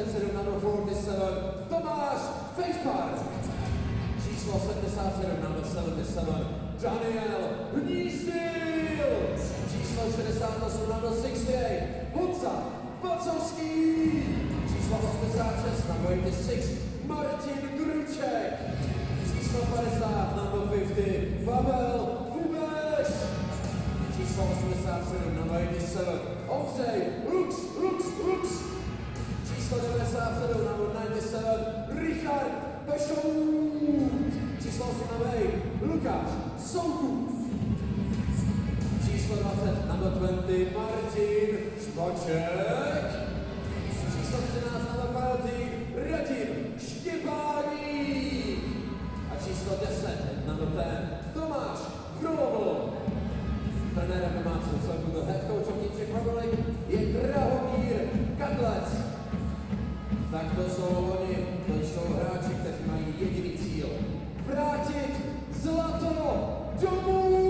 47, number 47, Tomáš Fejspart. Číslo 77, number 77, Daniel Hnízdil. Číslo 68, number 68, Honza Bacovský. Číslo 86, number 86, Martin Gruček. Číslo 50, number 50, Pavel Kubeš. Číslo 87, number 87, Ondřej Lux. Číslo 97, number 97, Richard Pešout. Číslo 8, Lukáš Soukup. Číslo 20, number 20, Martin Špaček. Číslo 13, number 50, Radim Štěpáník. A číslo 10, number 10, Tomáš Krobl. Trenérem domácího celku do head coach of Team Czech Republic je Drahomír Kadlec. Tak to jsou oni, to jsou hráči, kteří mají jediný cíl. Vrátit zlato domů!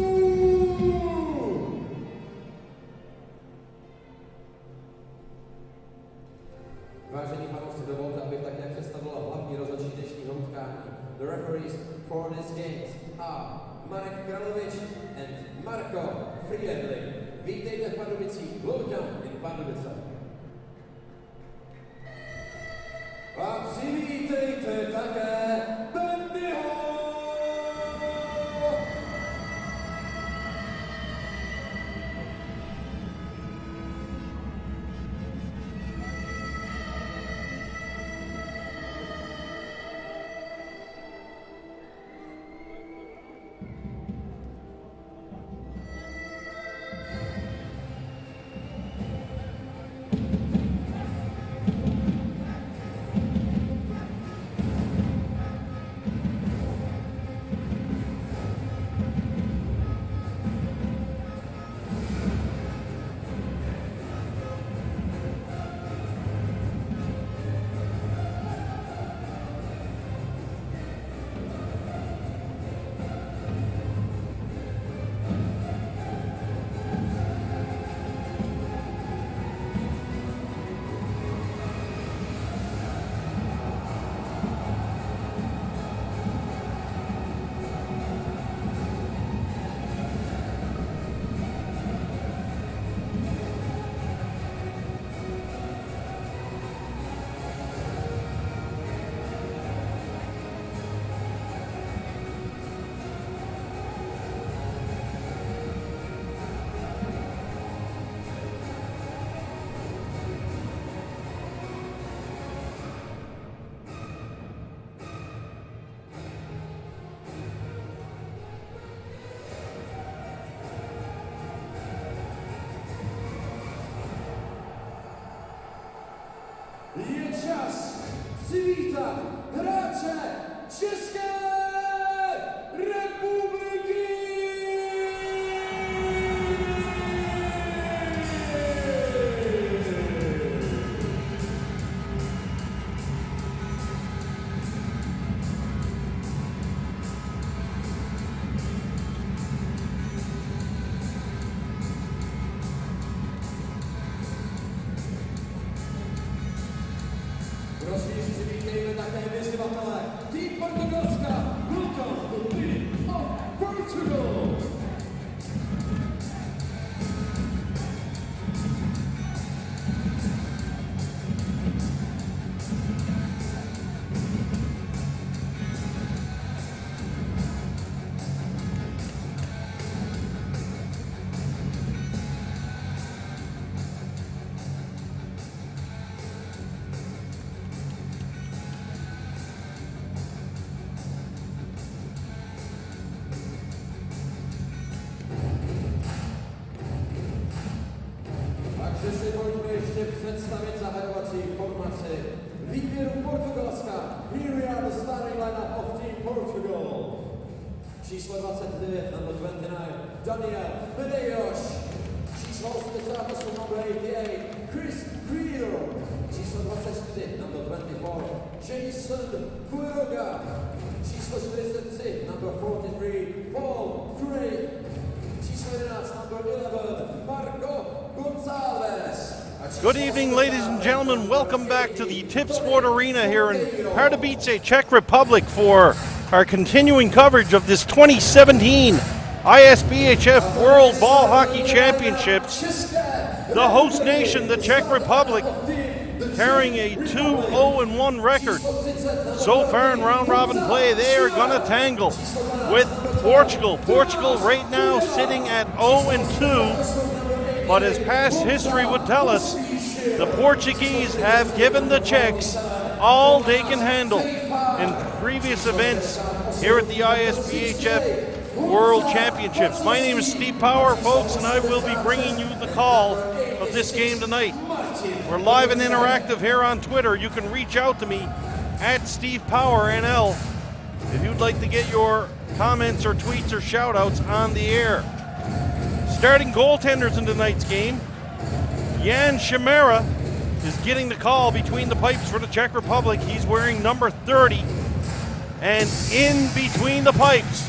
Vážení fanoušci, dovolte, abych tak nějak představila hlavní rozhodčí dnešního utkání. The referees for this games are Marek Kralovič and Marko Friedli. Vítejte v Pardubicích, welcome in Pardubice. A přivítejte také Bendyho! Je čas přivítat hráče České republiky! Prosím, přivítejme také vyzývatele. Tým Portugalska, welcome to Team of Portugal! Takže si pojďme ještě představit zahajovací formaci výběru Portugalska. Here we are, the starting lineup of Team Portugal. Číslo 29, number 29, Daniel Medeiros. Číslo 88, number 88, Chris Creel. Číslo 24, number 24, Jason Quiroga. Číslo 43, number 43, Paul Craig. Číslo 11, number 11, Marco González. A Good evening, ladies and gentlemen. Welcome back to the Tip Sport Arena here in Pardubice, Czech Republic for our continuing coverage of this 2017 ISBHF World Ball Hockey Championships. The host nation, the Czech Republic, carrying a 2-0-1 record. So far in round-robin play, they are going to tangle with Portugal. Portugal right now sitting at 0-2, but as past history would tell us, the Portuguese have given the Czechs all they can handle in previous events here at the ISBHF World Championships. My name is Steve Power, folks, and I will be bringing you the call of this game tonight. We're live and interactive here on Twitter. You can reach out to me at Steve Power NL if you'd like to get your comments or tweets or shout-outs on the air. Starting goaltenders in tonight's game, Jan Šimera is getting the call between the pipes for the Czech Republic. He's wearing number 30. And in between the pipes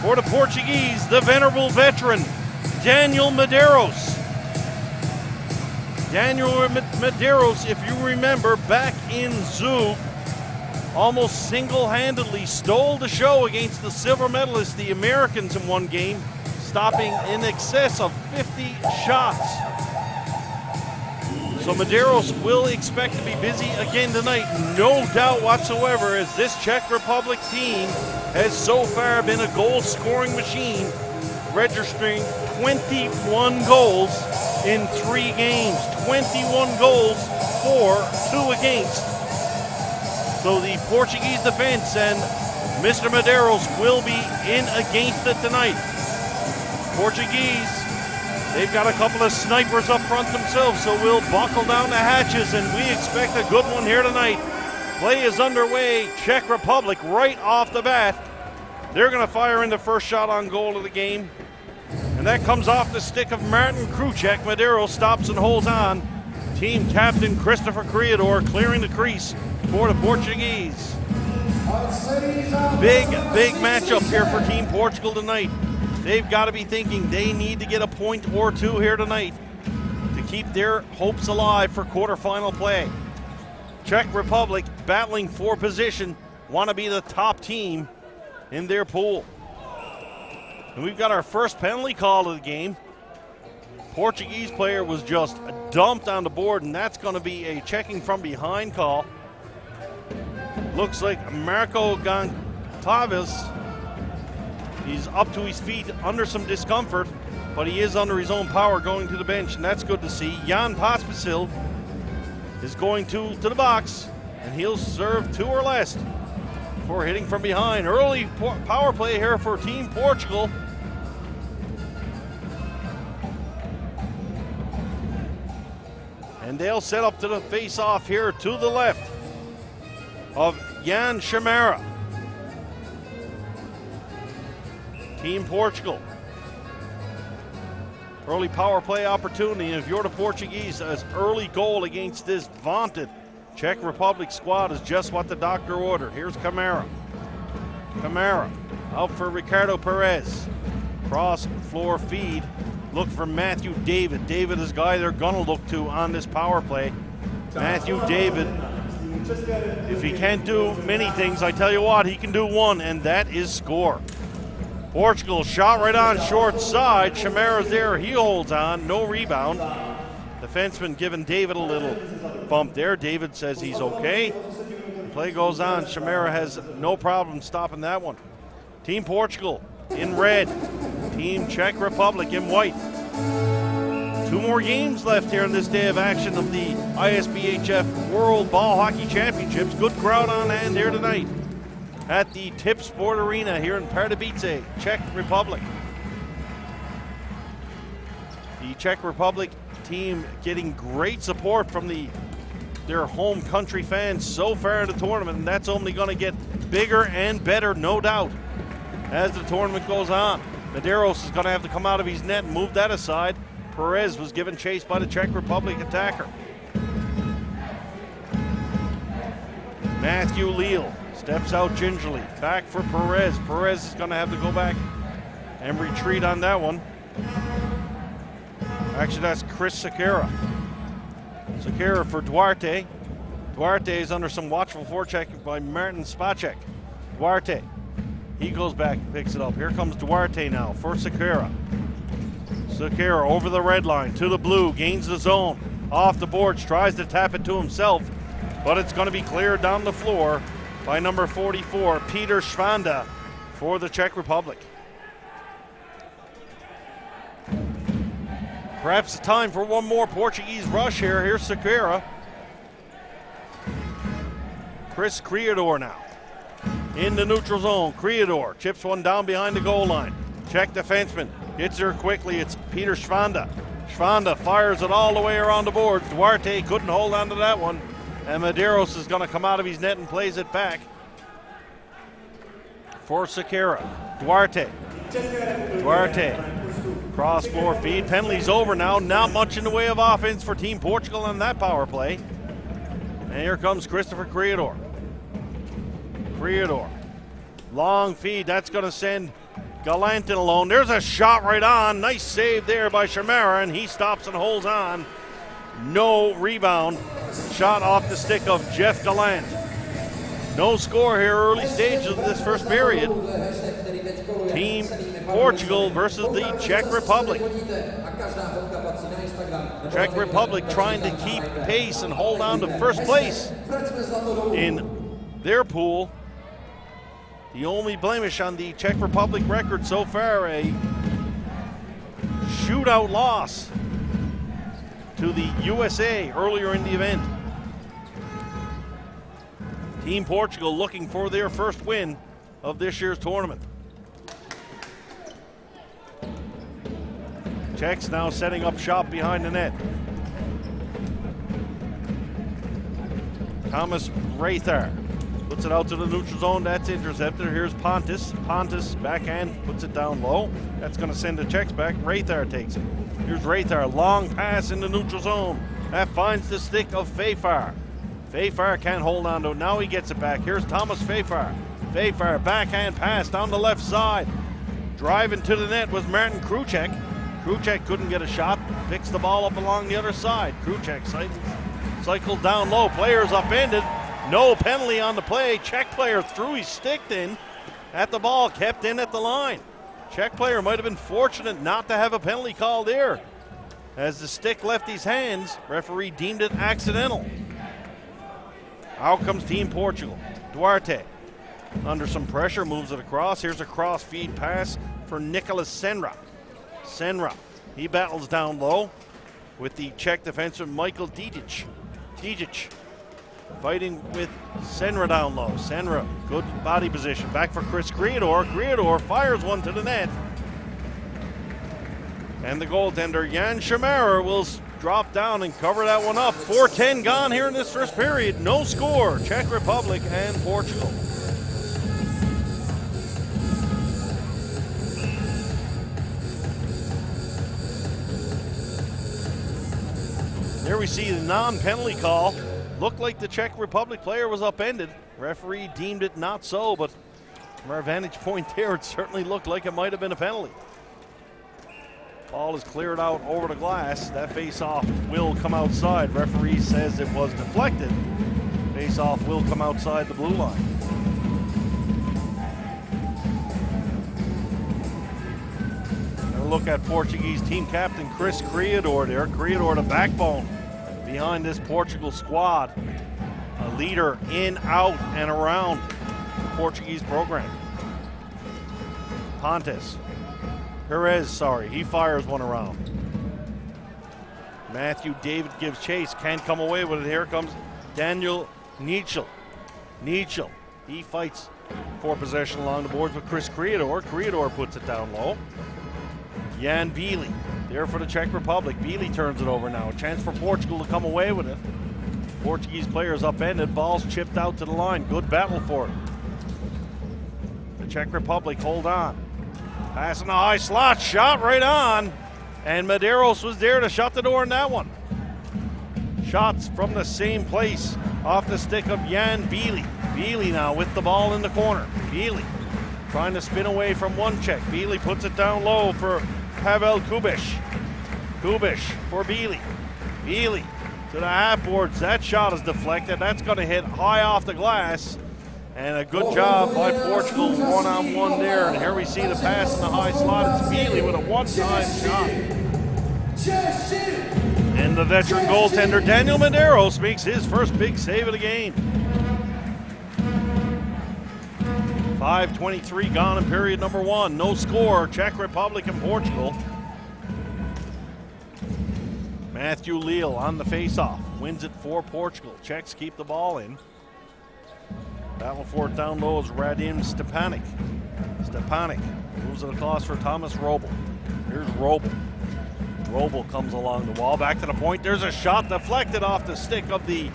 for the Portuguese, the venerable veteran, Daniel Medeiros. Daniel Medeiros, if you remember, back in Zug, almost single-handedly stole the show against the silver medalists, the Americans, in one game, stopping in excess of 50 shots. So Medeiros will expect to be busy again tonight, no doubt whatsoever, as this Czech Republic team has so far been a goal-scoring machine, registering 21 goals in 3 games. 21 goals for, 2 against. So the Portuguese defense and Mr. Medeiros will be in against it tonight. Portuguese, they've got a couple of snipers up front themselves, so we'll buckle down the hatches, and we expect a good one here tonight. Play is underway. Czech Republic right off the bat. They're going to fire in the first shot on goal of the game, and that comes off the stick of Martin Kruček. Medeiros stops and holds on. Team captain Christopher Criador clearing the crease for the Portuguese. Big matchup here for Team Portugal tonight. They've got to be thinking they need to get a point or two here tonight to keep their hopes alive for quarterfinal play. Czech Republic battling for position, want to be the top team in their pool. And we've got our first penalty call of the game. Portuguese player was just dumped on the board, and that's going to be a checking from behind call. Looks like Marco Gonçalves. He's up to his feet under some discomfort, but he is under his own power going to the bench, and that's good to see. Jan Pospisil is going to the box, and he'll serve 2 or less for hitting from behind. Early power play here for Team Portugal. And they'll set up to the face-off here to the left of Jan Šimera. Team Portugal. Early power play opportunity, and if you're the Portuguese, an early goal against this vaunted Czech Republic squad is just what the doctor ordered. Here's Camara. Camara out for Ricardo Perez. Cross floor feed. Look for Matthew David. David is the guy they're going to look to on this power play. Matthew David, if he can't do many things, I tell you what, he can do one, and that is score. Portugal shot right on short side. Šimera's there. He holds on. No rebound. Defenseman giving David a little bump there. David says he's okay. The play goes on. Šimera has no problem stopping that one. Team Portugal in red. Team Czech Republic in white. 2 more games left here on this day of action of the ISBHF World Ball Hockey Championships. Good crowd on hand here tonight at the Tip Sport Arena here in Pardubice, Czech Republic. The Czech Republic team getting great support from their home country fans so far in the tournament, and that's only going to get bigger and better, no doubt, as the tournament goes on. Medeiros is going to have to come out of his net and move that aside. Perez was given chase by the Czech Republic attacker. Matthew Leal steps out gingerly. Back for Perez. Perez is going to have to go back and retreat on that one. Actually, that's Chris Sekera. Sakura for Duarte. Duarte is under some watchful forecheck by Martin Spacek. Duarte, he goes back and picks it up. Here comes Duarte now for Sakura. Sakura over the red line to the blue, gains the zone. Off the boards, tries to tap it to himself, but it's going to be cleared down the floor by number 44, Peter Schwanda for the Czech Republic. Perhaps it's time for one more Portuguese rush here. Here's Sakura. Chris Criador now in the neutral zone. Criador chips one down behind the goal line. Czech defenseman gets there quickly. It's Peter Schwanda. Schwanda fires it all the way around the boards. Duarte couldn't hold on to that one. And Medeiros is going to come out of his net and plays it back for Sakura. Duarte. Cross floor feed. Penalty's over now. Not much in the way of offense for Team Portugal on that power play. And here comes Christopher Criador. Criador. Long feed. That's going to send Galantin alone. There's a shot right on. Nice save there by Shamara, and he stops and holds on. No rebound. Shot off the stick of Jeff Gallant. No score here early stages of this first period. Team Portugal versus the Czech Republic. Czech Republic trying to keep pace and hold on to first place in their pool. The only blemish on the Czech Republic record so far, a shootout loss to the USA earlier in the event. Team Portugal looking for their first win of this year's tournament. Czechs now setting up shop behind the net. Thomas Rathar puts it out to the neutral zone. That's intercepted. Here's Pontus. Pontus backhand puts it down low. That's going to send the Czechs back. Rathar takes it. Here's Rathar. Long pass in the neutral zone. That finds the stick of Fafar. Fafar can't hold on to it. Now he gets it back. Here's Thomas Fafar. Fafar backhand pass down the left side. Driving to the net was Martin Kruchek. Kruchek couldn't get a shot. Picks the ball up along the other side. Kruchek cycled down low. Players upended. No penalty on the play. Czech player threw his stick in at the ball, kept in at the line. Czech player might have been fortunate not to have a penalty call there. As the stick left his hands, referee deemed it accidental. Out comes Team Portugal. Duarte, under some pressure, moves it across. Here's a cross feed pass for Nicolas Senra. Senra, he battles down low with the Czech defenseman Michael Didic. Didic fighting with Senra down low. Senra, good body position. Back for Chris Criador. Criador fires one to the net. And the goaltender, Jan Shamara, will drop down and cover that one up. 4:10 gone here in this first period. No score. Czech Republic and Portugal. Here we see the non-penalty call. Looked like the Czech Republic player was upended. Referee deemed it not so, but from our vantage point there, it certainly looked like it might have been a penalty. Ball is cleared out over the glass. That face-off will come outside. Referee says it was deflected. Face-off will come outside the blue line. And a look at Portuguese team captain Chris Criador there. Criador, the backbone behind this Portugal squad. A leader in, out, and around the Portuguese program. Perez, he fires one around. Matthew David gives chase, can't come away with it. Here comes Daniel Nietzsche. He fights for possession along the boards with Chris Criador. Criador puts it down low. Jan Bielie there for the Czech Republic. Bielie turns it over now. A chance for Portugal to come away with it. Portuguese players upended. Ball's chipped out to the line. Good battle for it. The Czech Republic hold on. Passing the high slot, shot right on. And Medeiros was there to shut the door on that one. Shots from the same place off the stick of Jan Bielie. Bielie now with the ball in the corner. Bielie trying to spin away from one Czech. Bielie puts it down low for Pavel Kubiš. Kubiš for Bielie. Bielie to the half boards. That shot is deflected. That's going to hit high off the glass. And a good job by Portugal, one-on-one there. And here we see the pass in the high slot. It's Feely with a one-time shot. And the veteran goaltender, Daniel Medeiros, makes his first big save of the game. 5:23 gone in period number 1. No score, Czech Republic and Portugal. Matthew Leal on the faceoff, wins it for Portugal. Czechs keep the ball in. Battle for it down low is Radim Stepanek. Stepanek moves it across for Thomas Robel. Here's Robel. Robel comes along the wall, back to the point. There's a shot deflected off the stick of the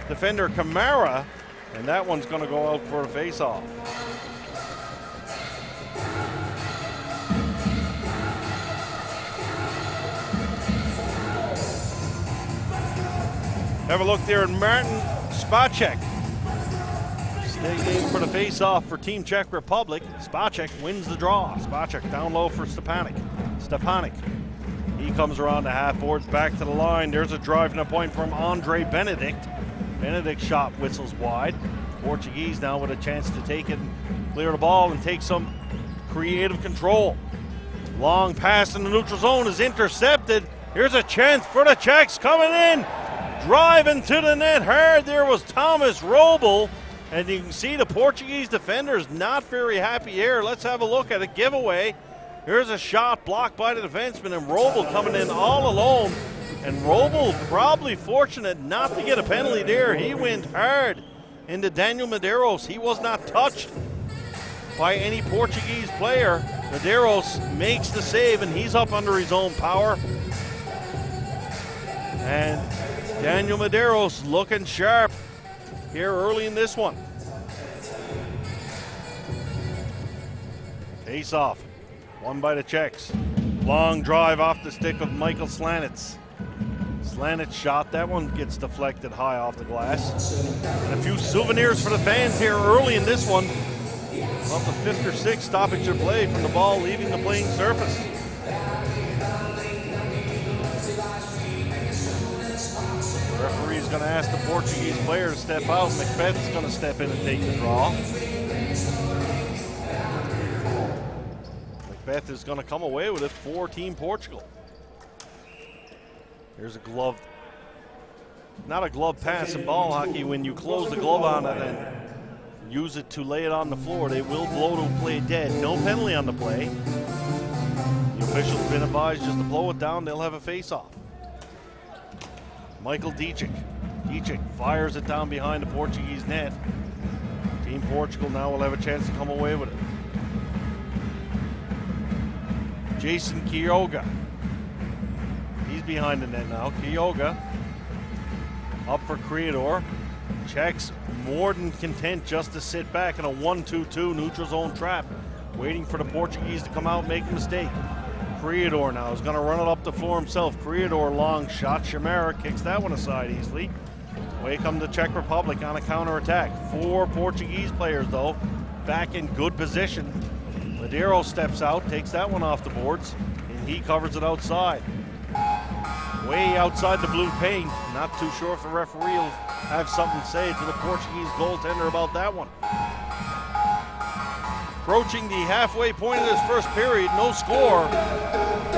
defender Kamara, and that one's going to go out for a faceoff. Have a look there at Martin Spacek. Staying for the face-off for Team Czech Republic. Spacek wins the draw. Spacek down low for Stepanek. Stepanek. He comes around the half boards, back to the line. There's a drive and a point from Andre Benedict. Benedict's shot whistles wide. Portuguese now with a chance to take it and clear the ball and take some creative control. Long pass in the neutral zone is intercepted. Here's a chance for the Czechs coming in. Driving to the net hard there was Thomas Robel. And you can see the Portuguese defenders not very happy here. Let's have a look at a giveaway. Here's a shot blocked by the defenseman, and Robel coming in all alone. And Robel probably fortunate not to get a penalty there. He went hard into Daniel Medeiros. He was not touched by any Portuguese player. Medeiros makes the save, and he's up under his own power. And Daniel Medeiros looking sharp here early in this one. Face off, won by the Czechs. Long drive off the stick of Michael Slanitz. Slanitz shot, that one gets deflected high off the glass. And a few souvenirs for the fans here early in this one. About the 5th or 6th stoppage of play from the ball leaving the playing surface. The referee is going to ask the Portuguese player to step out. Macbeth is going to step in and take the draw. Macbeth is going to come away with it for Team Portugal. Here's a glove. Not a glove pass in ball hockey. When you close the glove on it and use it to lay it on the floor, they will blow to play dead. No penalty on the play. The officials have been advised just to blow it down. They'll have a face-off. Michael Dicic. Dicic fires it down behind the Portuguese net. Team Portugal now will have a chance to come away with it. Jason Quiroga. He's behind the net now. Quiroga up for Creador. Czechs more than content just to sit back in a 1-2-2 neutral zone trap, waiting for the Portuguese to come out and make a mistake. Creador now is going to run it up the floor himself. Creador long shot. Shamara kicks that one aside easily. Away come the Czech Republic on a counterattack. 4 Portuguese players though back in good position. Medeiros steps out, takes that one off the boards, and he covers it outside. Way outside the blue paint. Not too sure if the referee will have something to say to the Portuguese goaltender about that one. Approaching the halfway point of this first period, no score.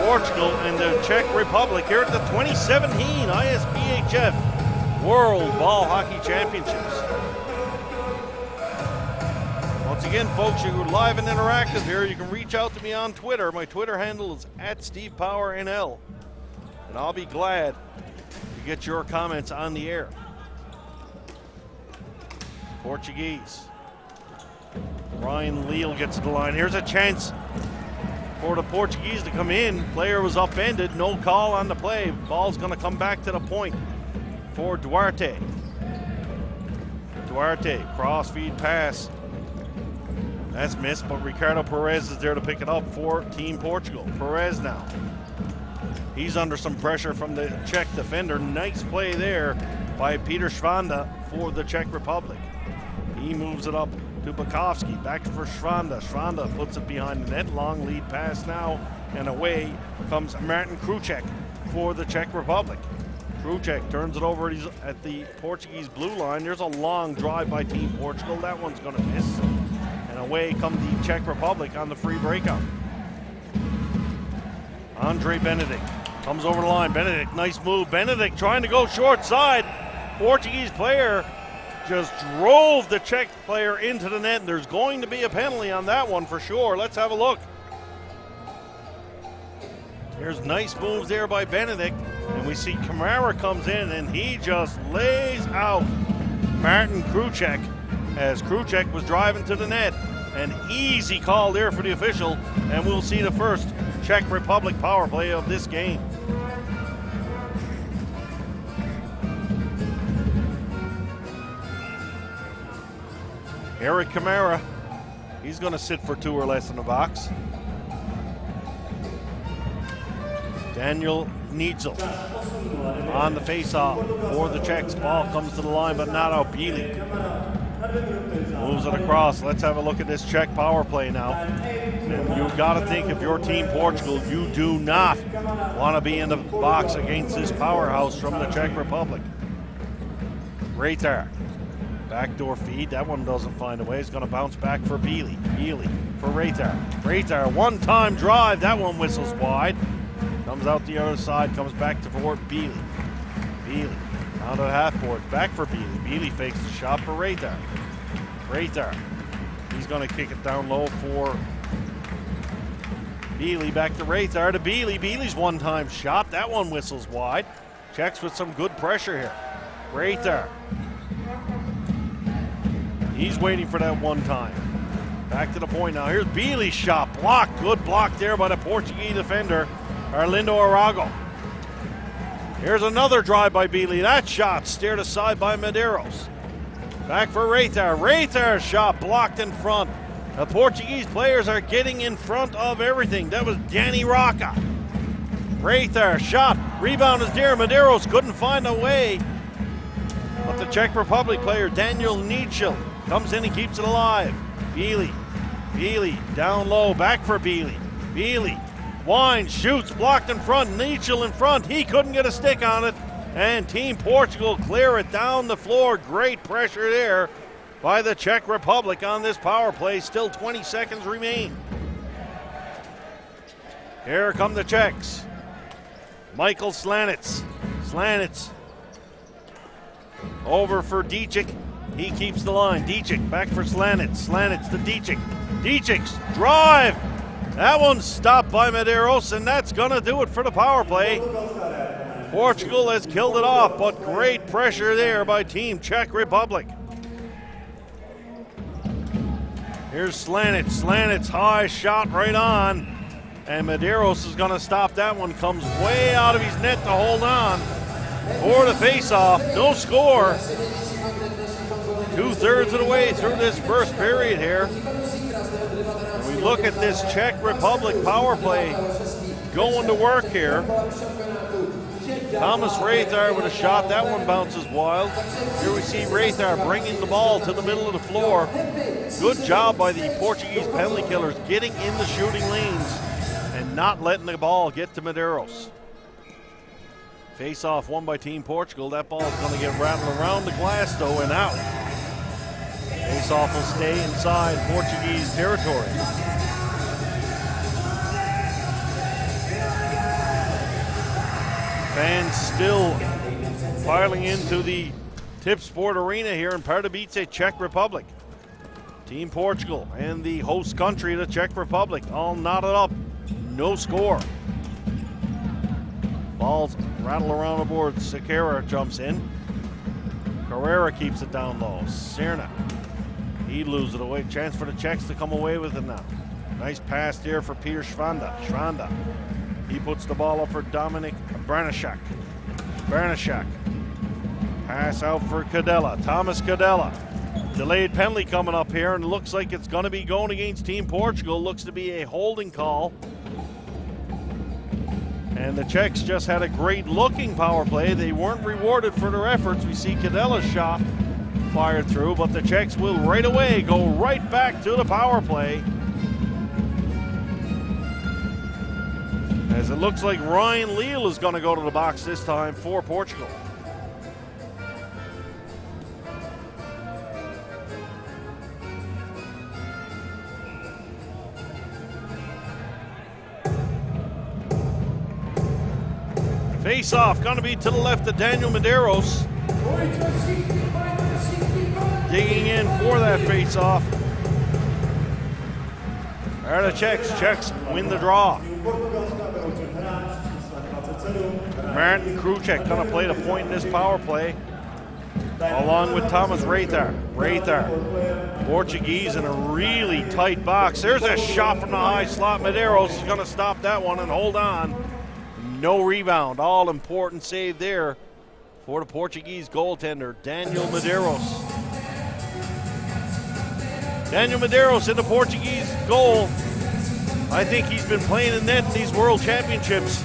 Portugal and the Czech Republic here at the 2017 ISBHF World Ball Hockey Championships. Once again, folks, you're live and interactive here. You can reach out to me on Twitter. My Twitter handle is @StevePowerNL. And I'll be glad to get your comments on the air. Portuguese. Ryan Leal gets to the line. Here's a chance for the Portuguese to come in. Player was upended. No call on the play. Ball's going to come back to the point for Duarte. Duarte, cross feed pass. That's missed, but Ricardo Perez is there to pick it up for Team Portugal. Perez now. He's under some pressure from the Czech defender. Nice play there by Peter Schwanda for the Czech Republic. He moves it up to Bukowski, back for Schwanda. Schwanda puts it behind the net. Long lead pass now, and away comes Martin Kruček for the Czech Republic. Kruček turns it over at the Portuguese blue line. There's a long drive by Team Portugal. That one's going to miss. And away come the Czech Republic on the free breakout. Andre Benedict comes over the line. Benedict, nice move. Benedict trying to go short side. Portuguese player just drove the Czech player into the net. And there's going to be a penalty on that one for sure. Let's have a look. There's nice moves there by Benedict. And we see Kamara comes in and he just lays out Martin Kruček as Kruček was driving to the net. An easy call there for the official, and we'll see the first Czech Republic power play of this game. Eric Kamara, he's going to sit for 2 or less in the box. Daniel Nietzsche on the face-off for the Czechs. Ball comes to the line, but not out. Bílý moves it across. Let's have a look at this Czech power play now. And you've got to think, if you're Team Portugal, you do not want to be in the box against this powerhouse from the Czech Republic. Rejtar, backdoor feed. That one doesn't find a way. It's going to bounce back for Bílý. Bílý for Rejtar. Rejtar, one-time drive. That one whistles wide. Comes out the other side, comes back to Fort Bílý. Bílý down to the half board, back for Bílý. Bílý fakes the shot for Rejtar. Rejtar, he's going to kick it down low for Bílý. Back to Rejtar to Bílý. Bílý's one-time shot. That one whistles wide. Czechs with some good pressure here. Rejtar. He's waiting for that one time. Back to the point now. Here's Bílý's shot. Block. Good block there by the Portuguese defender, Arlindo Arago. Here's another drive by Bílý. That shot steered aside by Medeiros. Back for Rejtar. Rejtar's shot blocked in front. The Portuguese players are getting in front of everything. That was Danny Rocca. Rejtar shot. Rebound is there. Medeiros couldn't find a way. But the Czech Republic player, Daniel Nietzsche, comes in and keeps it alive. Bílý. Bílý down low. Back for Bílý. Bílý. Wines, shoots, blocked in front. Nietzsche in front. He couldn't get a stick on it. And Team Portugal clear it down the floor. Great pressure there by the Czech Republic on this power play. Still 20 seconds remain. Here come the Czechs. Michael Slanec. Slanec over for Dicic. He keeps the line. Dicic back for Slanec. Slanec to Dicic. Dicic's drive. That one's stopped by Medeiros, and that's going to do it for the power play. Portugal has killed it off, but great pressure there by Team Czech Republic. Here's Slanec. Slanec, high shot right on. And Medeiros is going to stop that one. Comes way out of his net to hold on for the face-off. No score. 2/3 of the way through this first period here. We look at this Czech Republic power play going to work here. Thomas Rejtar with a shot. That one bounces wild. Here we see Rejtar bringing the ball to the middle of the floor. Good job by the Portuguese penalty killers getting in the shooting lanes and not letting the ball get to Medeiros. Face-off won by Team Portugal. That ball is going to get rattled around the glass, though, and out. Face-off will stay inside Portuguese territory. Fans still filing into the Tip Sport Arena here in Pardubice, Czech Republic. Team Portugal and the host country, the Czech Republic, all knotted up. No score. Balls rattle around the board. Sequeira jumps in. Carrera keeps it down low. Serna, he loses it away. Chance for the Czechs to come away with it now. Nice pass there for Peter Schwanda. Schwanda, he puts the ball up for Dominik Branišák. Branišák, pass out for Cadella. Thomas Cadella. Delayed penalty coming up here, and it looks like it's going to be going against Team Portugal. Looks to be a holding call. And the Czechs just had a great looking power play. They weren't rewarded for their efforts. We see Cadella's shot fired through, but the Czechs will right away go right back to the power play. as it looks like Ryan Leal is going to go to the box this time for Portugal. Face-off going to be to the left of Daniel Medeiros. Digging in for that face-off. There are the Czechs. Czechs win the draw. Martin Kruček going to play the point in this power play, along with Thomas Reiter. Portuguese in a really tight box. There's a shot from the high slot. Medeiros is going to stop that one and hold on. No rebound. All important save there for the Portuguese goaltender, Daniel Medeiros. Daniel Medeiros in the Portuguese goal. I think he's been playing in net in these World Championships.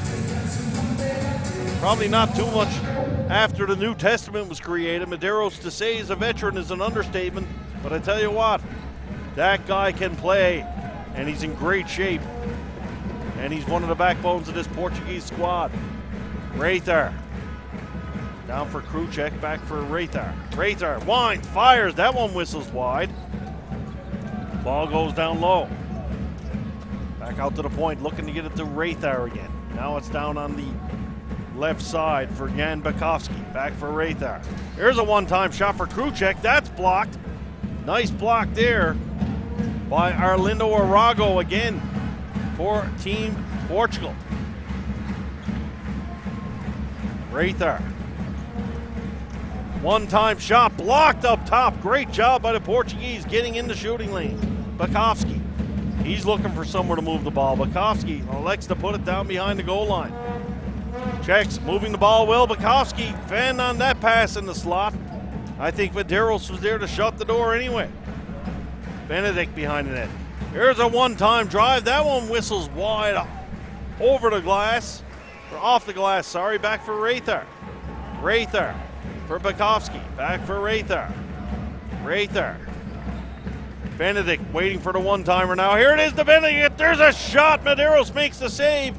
Probably not too much after the New Testament was created. Medeiros, to say he's a veteran is an understatement, but I tell you what, that guy can play, and he's in great shape. And he's one of the backbones of this Portuguese squad. Reiter. Down for Kruček, back for Reiter. Reiter, winds, fires, that one whistles wide. Ball goes down low. Back out to the point, looking to get it to Reiter again. Now it's down on the left side for Jan Bakovsky. Back for Reiter. Here's a one-time shot for Kruček, that's blocked. Nice block there by Arlindo Arago again for Team Portugal. Reiter. One-time shot blocked up top. Great job by the Portuguese getting in the shooting lane. Bakovsky. He's looking for somewhere to move the ball. Bakovsky elects to put it down behind the goal line. Czechs moving the ball well. Bakovsky fanned on that pass in the slot. I think Medeiros was there to shut the door anyway. Benedict behind the net. Here's a one-time drive. That one whistles wide over the glass. Or off the glass, sorry. Back for Reiter. Reiter for Bakovsky. Back for Reiter. Reiter. Benedict waiting for the one-timer now. Here it is to Benedict. There's a shot. Medeiros makes the save.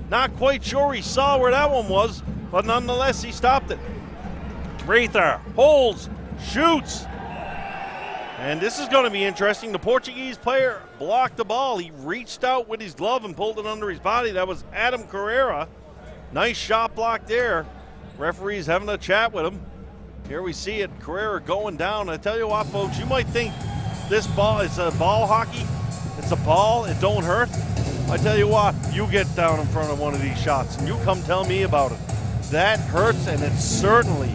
Not quite sure he saw where that one was, but nonetheless he stopped it. Reiter holds, shoots. And this is going to be interesting. The Portuguese player blocked the ball. He reached out with his glove and pulled it under his body. That was Adam Carrera. Nice shot block there. Referee's having a chat with him. Here we see it. Carrera going down. I tell you what, folks, you might think this ball is a ball hockey. It's a ball. It don't hurt. I tell you what, you get down in front of one of these shots and you come tell me about it. That hurts, and it certainly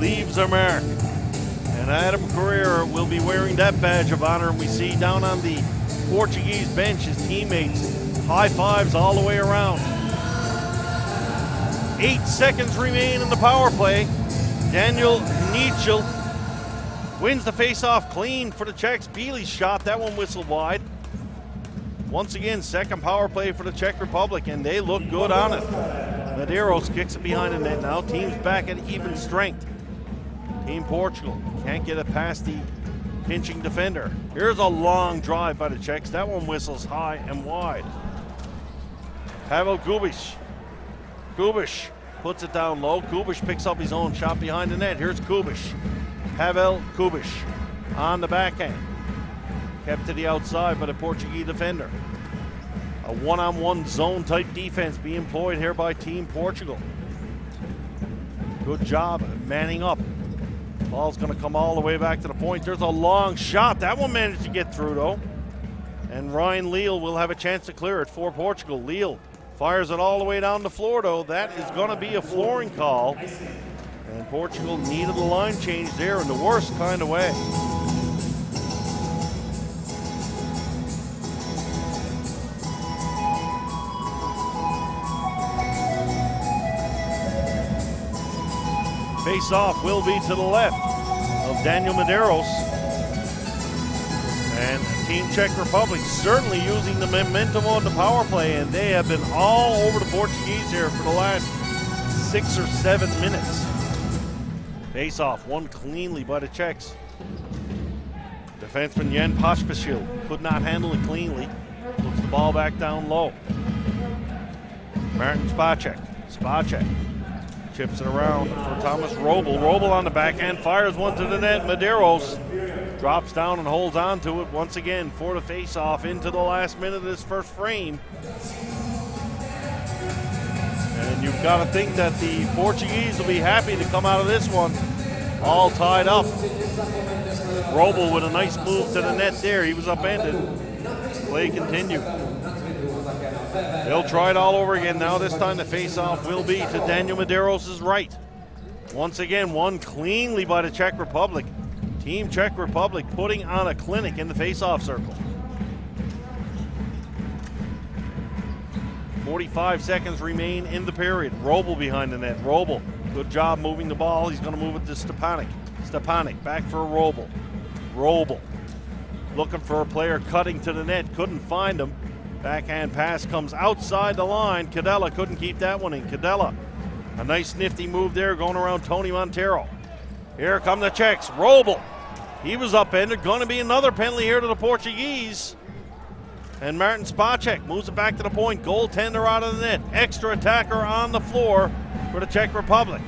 leaves a mark. And Adam Carrera will be wearing that badge of honor, and we see down on the Portuguese bench his teammates high fives all the way around. 8 seconds remain in the power play. Daniel Nichel wins the face-off clean for the Czechs. Bealey's shot, that one whistled wide. Once again, second power play for the Czech Republic, and they look good on it. Medeiros kicks it behind the net now. Team's back at even strength. Team Portugal can't get it past the pinching defender. Here's a long drive by the Czechs. That one whistles high and wide. Pavel Kubiš. Kubiš puts it down low. Kubiš picks up his own shot behind the net. Here's Kubiš. Pavel Kubiš on the backhand. Kept to the outside by the Portuguese defender. A one-on-one zone type defense being employed here by Team Portugal. Good job manning up. Ball's going to come all the way back to the point. There's a long shot. That one managed to get through, though. And Ryan Leal will have a chance to clear it for Portugal. Leal fires it all the way down the floor, though. That is going to be a flooring call. And Portugal needed a line change there in the worst kind of way. Face-off will be to the left of Daniel Medeiros. And Team Czech Republic certainly using the momentum on the power play, and they have been all over the Portuguese here for the last 6 or 7 minutes. Face-off won cleanly by the Czechs. Defenseman Jan Pospišil could not handle it cleanly. Puts the ball back down low. Martin Spacek. Spacek chips it around for Thomas Robel. Robel on the backhand, fires one to the net. Medeiros drops down and holds on to it once again for the face-off into the last minute of this first frame. And you've got to think that the Portuguese will be happy to come out of this one all tied up. Robel with a nice move to the net there. He was upended. Play continued. They'll try it all over again now. This time the face-off will be to Daniel Medeiros' right. Once again, won cleanly by the Czech Republic. Team Czech Republic putting on a clinic in the face-off circle. 45 seconds remain in the period. Robel behind the net. Robel, good job moving the ball. He's going to move it to Stepanek. Stepanek back for Robel. Robel looking for a player cutting to the net. Couldn't find him. Backhand pass comes outside the line. Cadella couldn't keep that one in. Cadella, a nice nifty move there going around Tony Montero. Here come the Czechs. Robel, he was upended. Going to be another penalty here to the Portuguese. And Martin Spacek moves it back to the point. Goaltender out of the net. Extra attacker on the floor for the Czech Republic.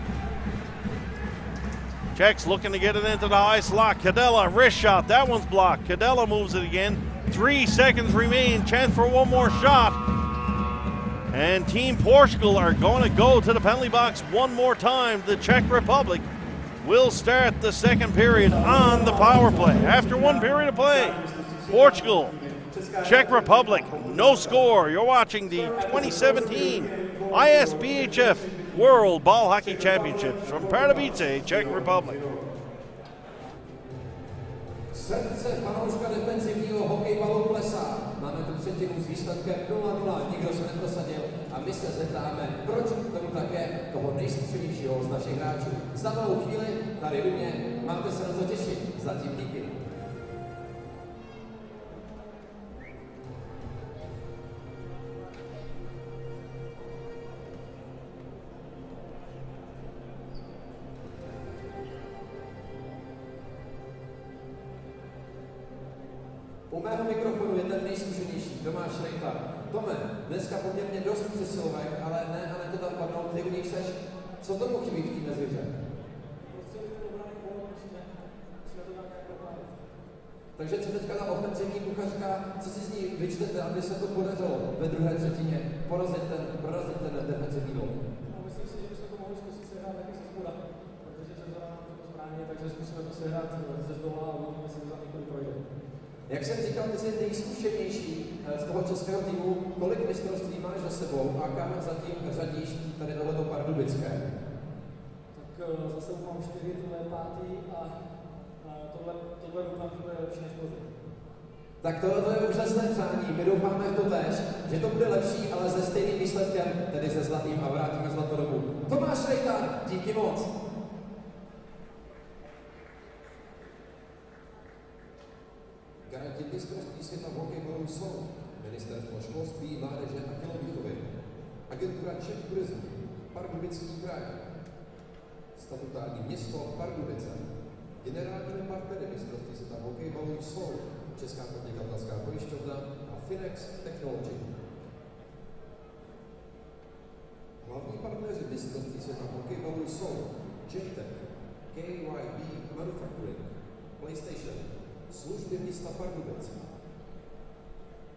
Czechs looking to get it into the high slot. Cadella, wrist shot. That one's blocked. Cadella moves it again. 3 seconds remain. Chance for one more shot. And Team Portugal are going to go to the penalty box one more time. The Czech Republic will start the second period on the power play. After one period of play, Portugal, Czech Republic, no score. You're watching the 2017 ISBHF World Ball Hockey Championships from Pardubice, Czech Republic. Srdce fanouška defenzivního hokejbalu klesá. Máme tu třetinu s výsledkem 0-0, nikdo se neprosadil a my se zeptáme, proč tomu také toho nejzkušenějšího z našich hráčů. Za malou chvíli tady u mě, máte se na to těšit. Zatím díky. U mého mikrofonu je ten nejzkušenější, Tomáš Rejchar. Tome, dneska poměrně dost přesilovek, ale ne, a ne to tam padnou, ty u nich seš. Co tomu chybí v té mezihře? Takže co teďka ta ofenzivní kuchařka, co si z ní vyčtete, aby se to podařilo ve druhé třetině porazit ten defenzivní blok? Myslím si, že bychom to mohli zkusit sehrát taky se spoda, protože se to nám to správně, takže zkusíme to sehrát ze zdola a uvidíme, jestli to tam několik projde. Jak jsem říkal, ty jsi nejzkušenější z toho českého týmu, kolik mistrovství máš za sebou a kam zatím řadíš tady tohleto pardubické? Tak za sebou mám 4, tohle je 5. a tohle doufám, že bude lepší než Plzeň. Tak tohle je úžasné přání, my doufáme v to též, že to bude lepší, ale se stejným výsledkem, tedy se zlatým a vrátíme zlato domů. Tomáš Rejchar, díky moc. Garanti mistrovství světa v hokejbalu jsou Ministerstvo školství, mládeže a tělovýchovy, Agentura Czech Tourism, Pardubický kraj, statutární město Pardubice. Generálními partnery mistrovství světa v hokejbalu jsou Česká podnikatelská pojišťovna a Finex Technology. Hlavní partneři mistrovství světa v hokejbalu jsou JTEC, KYB Manufacturing, PlayStation, služby města Pardubic,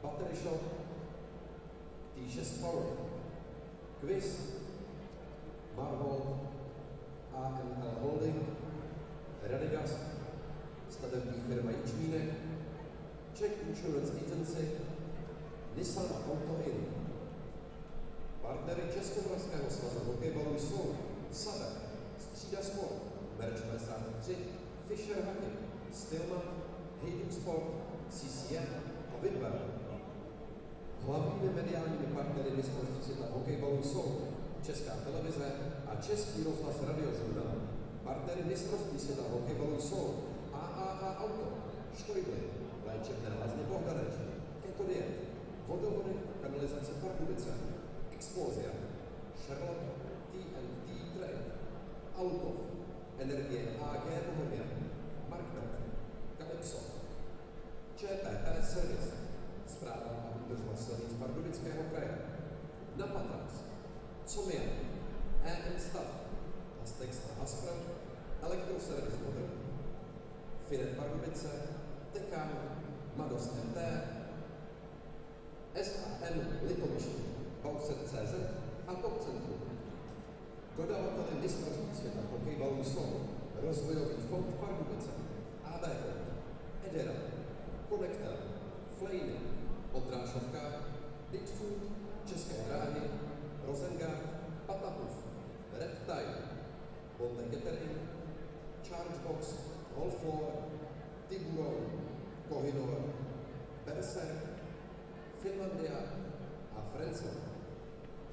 Battery Shop, T6 Power, Quiz, Marvel, AML Holding, Radigas, stavební firma Jičmínek, Czech Insurance Agency, Nissan Auto In. Partnery Českomoravského svazu hokejbalu jsou Sabe, Střída Sport, Merch 53, Fisher Hockey, Stillman, Hayden Sport, CCM a Whitwell. Hlavními mediálními partnery mistrovství světa v hokejbalu jsou Česká televize a Český rozhlas Radiožurnál. Partnery mistrovství světa v hokejbalu jsou AAA Auto, Štojbly, Léčebné lázně Bohdaneč, Ketodiet, Vodovody a kanalizace Pardubice, Explozia, Charlotte, TNT Trade, Auto, Energie AG Bohemia, Marknet, Calypso, ČPP Service, Správa a údržba silnic Pardubického kraje, Napatrax, Co my? EM stav, Astex a Aspr, Elektroservis Modr, Finet Pardubice, Tekan, Mados MT, SAM Litomyšl, Bauset CZ a Top Centrum. Dodavatelé mistrovství světa hokejbalu jsou Rozvojový fond Pardubice, ABK, Edera, Konektor, Flejny, Odrážovka, Ditfood, České dráhy, Rosengard, Patapuf, Red Tide, Ponte Catering, Chargebox, Rollfloor, Tiburon, Kohinor, Berserk, Finlandia a Frenzel.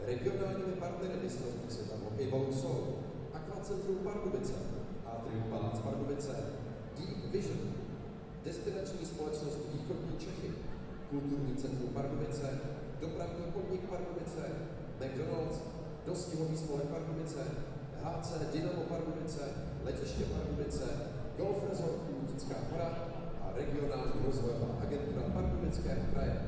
Regionálními partnery mistrovství světa hokejbalu jsou Aquacentrum Pardubice, Atrium Palác Pardubice, Deep Vision, Destinační společnost Východní Čechy, Kulturní centrum Pardubice, Dopravní podnik Pardubice, McDonald's, Dostihový spolek Pardubice, HC Dynamo Pardubice, Letiště Pardubice, Golf Resort Lutická hora a regionální rozvojová agentura Pardubického kraje.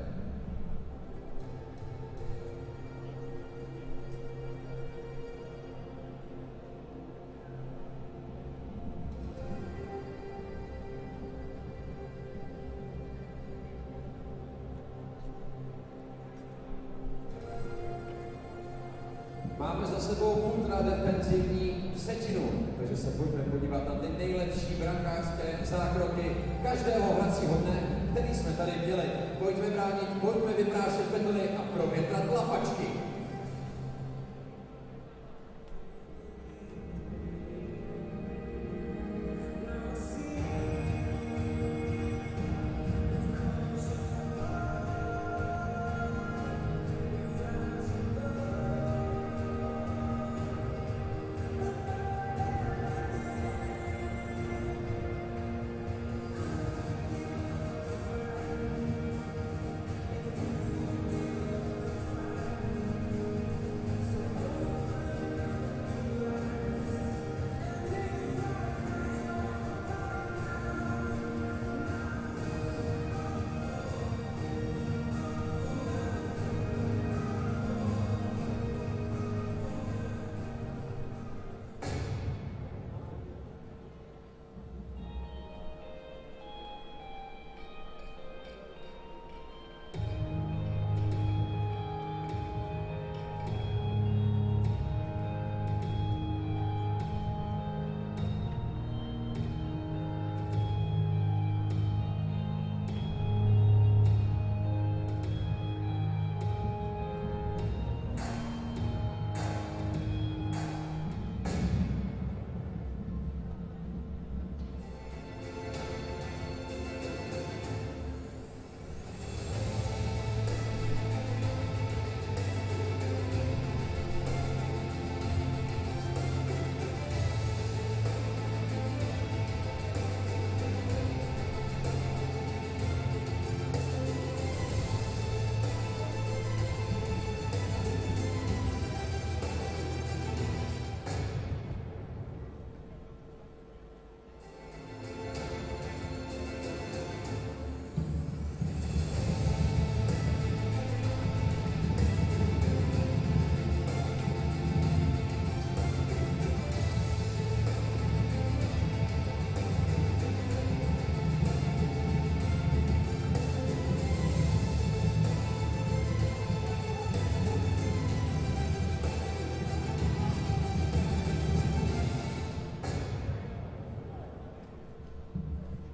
Máme za sebou ultra defenzivní třetinu, takže se pojďme podívat na ty nejlepší brankářské zákroky každého hracího dne, který jsme tady měli. Pojďme bránit, pojďme vyprášet betony a provětrat lapačky.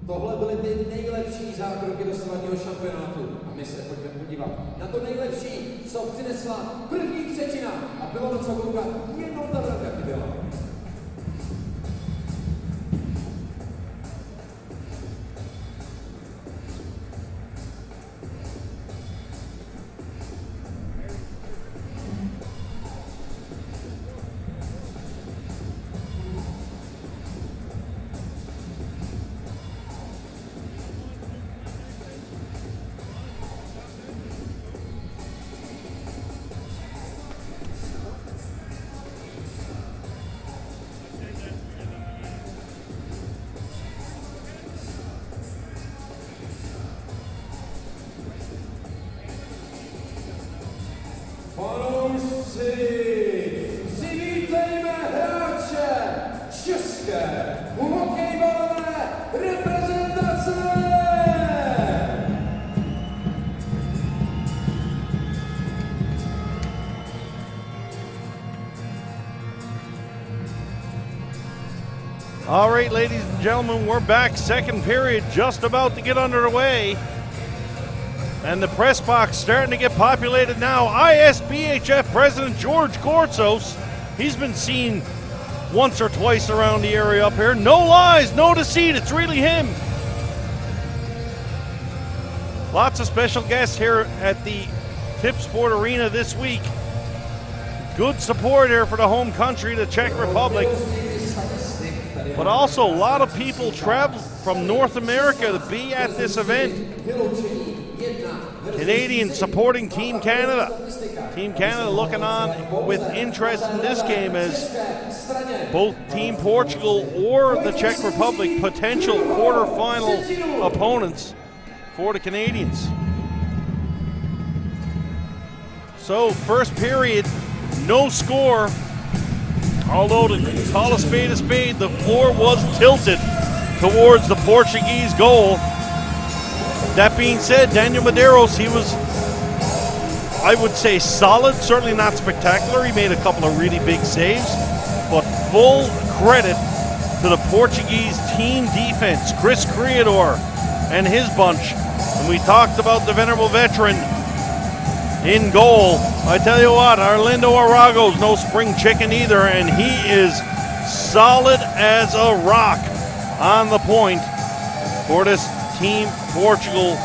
Tohle byly ty nejlepší zákroky dosavadního šampionátu. A my se pojďme podívat na to nejlepší, co přinesla první třetina. A bylo na co koukat, jenom ta branka chyběla. hokejbalové reprezentace! All right, ladies and gentlemen, we're back. Second period just about to get underway. And the press box starting to get populated now. ISBHF President George Gortzos, he's been seen once or twice around the area up here. No lies, no deceit, it's really him. Lots of special guests here at the Tip Sport Arena this week. Good support here for the home country, the Czech Republic. But also a lot of people travel from North America to be at this event. Canadians supporting Team Canada. Team Canada looking on with interest in this game as both Team Portugal or the Czech Republic potential quarterfinal opponents for the Canadians. So first period, no score. Although to call a spade, the floor was tilted towards the Portuguese goal. That being said, Daniel Medeiros, he was, I would say, solid, certainly not spectacular. He made a couple of really big saves, but full credit to the Portuguese team defense, Chris Criador and his bunch. And we talked about the venerable veteran in goal. I tell you what, Arlindo Arago's no spring chicken either, and he is solid as a rock on the point for this Team Portugal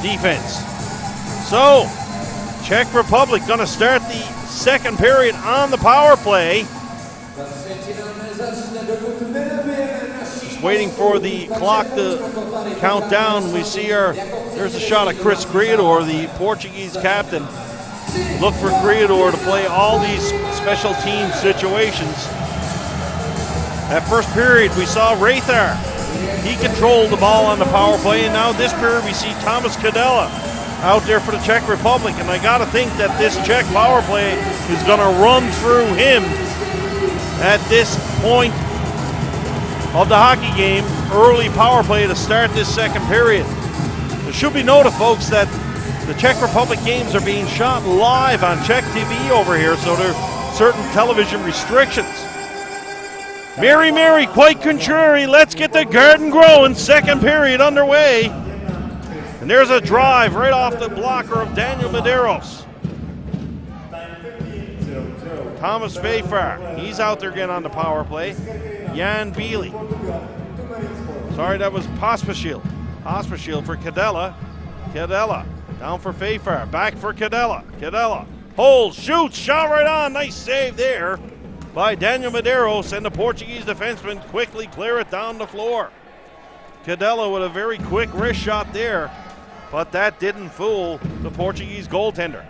defense. So, Czech Republic going to start the second period on the power play. Just waiting for the clock to count down. We see there's a shot of Chris Criador, the Portuguese captain. Look for Criador to play all these special team situations. That first period we saw Rathar. He controlled the ball on the power play, and now this period we see Thomas Kadela out there for the Czech Republic, and I got to think that this Czech power play is going to run through him at this point of the hockey game. Early power play to start this second period. It should be noted, folks, that the Czech Republic games are being shot live on Czech TV over here, so there are certain television restrictions. Mary, Mary, quite contrary. Let's get the garden growing. Second period underway. And there's a drive right off the blocker of Daniel Medeiros. Thomas Fafar, he's out there again on the power play. Jan Beely. Sorry, that was Pospisil. Pospisil for Kadela. Kadela down for Fafar. Back for Kadela. Kadela holds, shoots, shot right on. Nice save there by Daniel Medeiros, and the Portuguese defenseman quickly clear it down the floor. Kadela with a very quick wrist shot there, but that didn't fool the Portuguese goaltender.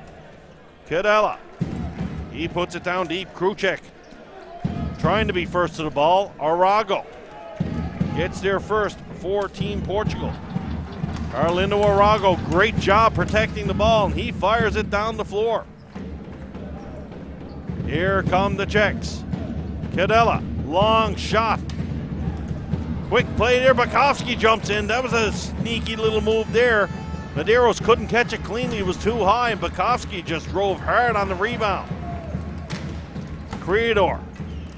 Kadela, he puts it down deep. Kruček trying to be first to the ball. Arago gets there first for Team Portugal. Arlindo Arago, great job protecting the ball, and he fires it down the floor. Here come the Czechs. Kadela, long shot. Quick play there, Bukowski jumps in. That was a sneaky little move there. Medeiros couldn't catch it cleanly, it was too high, and Bukowski just drove hard on the rebound. Criador,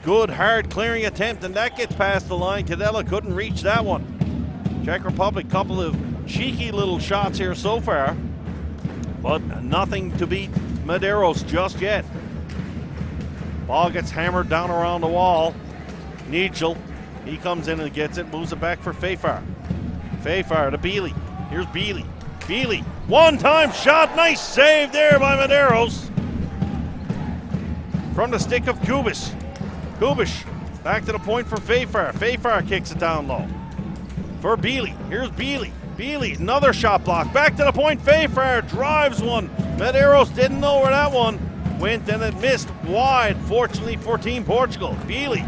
good hard clearing attempt, and that gets past the line. Kadela couldn't reach that one. Czech Republic, couple of cheeky little shots here so far, but nothing to beat Medeiros just yet. Ball gets hammered down around the wall. Nigel, he comes in and gets it, moves it back for Fafar. Fafar to Beely. Here's Beely. Beely, one-time shot, nice save there by Medeiros. From the stick of Kubish. Kubish, back to the point for Fafar. Fafar kicks it down low. For Beely, here's Beely. Beely, another shot block, back to the point, Fafar drives one. Medeiros didn't know where that one went, and it missed wide, fortunately for Team Portugal. Beely,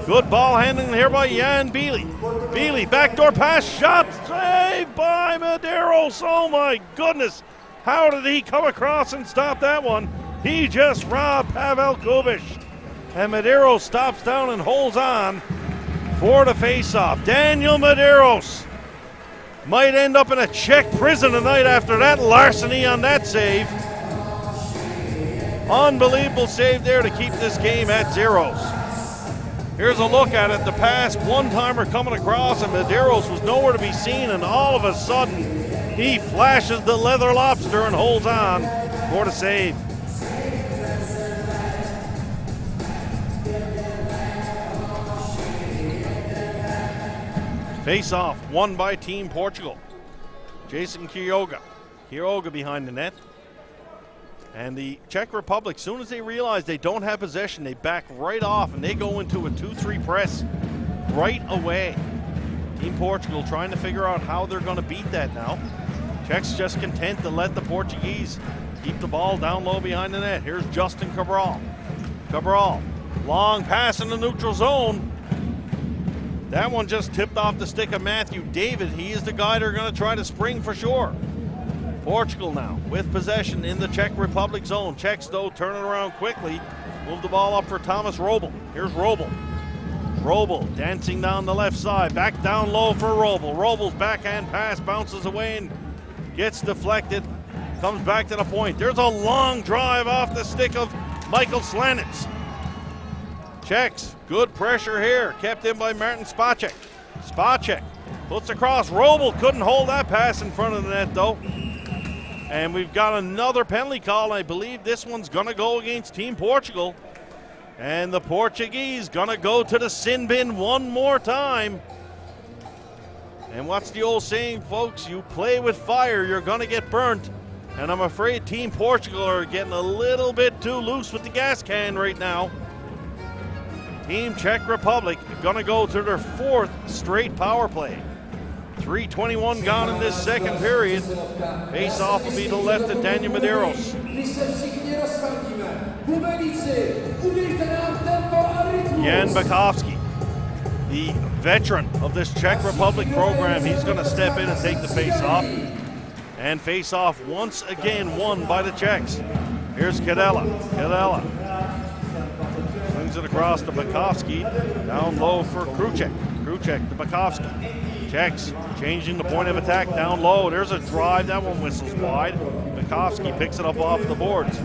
good ball handling here by Jan Beely. Beely, backdoor pass, shot, saved by Medeiros. Oh my goodness, how did he come across and stop that one? He just robbed Pavel Kubish. And Medeiros stops down and holds on for the face-off. Daniel Medeiros might end up in a Czech prison tonight after that larceny on that save. Unbelievable save there to keep this game at zeros. Here's a look at it. The pass, one-timer coming across, and Medeiros was nowhere to be seen, and all of a sudden, he flashes the leather lobster and holds on for the save. Face-off won by Team Portugal. Jason Quiroga. Quiroga behind the net. And the Czech Republic, as soon as they realize they don't have possession, they back right off and they go into a 2-3 press right away. Team Portugal trying to figure out how they're going to beat that now. Czechs just content to let the Portuguese keep the ball down low behind the net. Here's Justin Cabral. Cabral, long pass in the neutral zone. That one just tipped off the stick of Matthew David. He is the guy they're going to try to spring for sure. Portugal now with possession in the Czech Republic zone. Czechs, though, turning around quickly. Move the ball up for Thomas Robel. Here's Robel. Robel dancing down the left side. Back down low for Robel. Robel's backhand pass bounces away and gets deflected. Comes back to the point. There's a long drive off the stick of Michael Slanitz. Czechs, good pressure here. Kept in by Martin Spacek. Spacek puts across. Robel couldn't hold that pass in front of the net, though. And we've got another penalty call. I believe this one's going to go against Team Portugal. And the Portuguese going to go to the sin bin one more time. And what's the old saying, folks? You play with fire, you're going to get burnt. And I'm afraid Team Portugal are getting a little bit too loose with the gas can right now. Team Czech Republic going to go to their fourth straight power play. 3:21 gone in this second period. Face-off will be to the left of Daniel Medeiros. Jan Bakovsky, the veteran of this Czech Republic program, he's going to step in and take the face-off. And face-off once again won by the Czechs. Here's Kadela. Kadela swings it across to Bakovsky. Down low for Kruček. Kruček to Bakovsky. Czechs changing the point of attack down low. There's a drive. That one whistles wide. Bakovsky picks it up off the boards.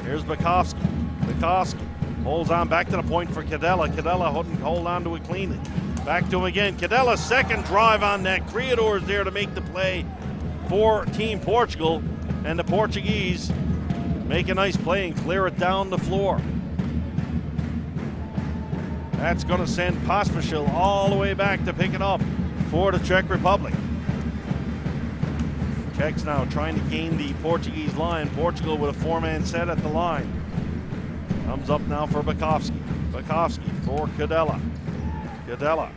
Here's Bakovsky. Bakovsky holds on back to the point for Kadela. Kadela hold on to it cleanly. Back to him again. Kadela's second drive on net. Criador's there to make the play for Team Portugal. And the Portuguese make a nice play and clear it down the floor. That's going to send Pospisil all the way back to pick it up for the Czech Republic. Czechs now trying to gain the Portuguese line. Portugal with a four-man set at the line. Comes up now for Bakovsky. Bakovsky for Kadela. Kadela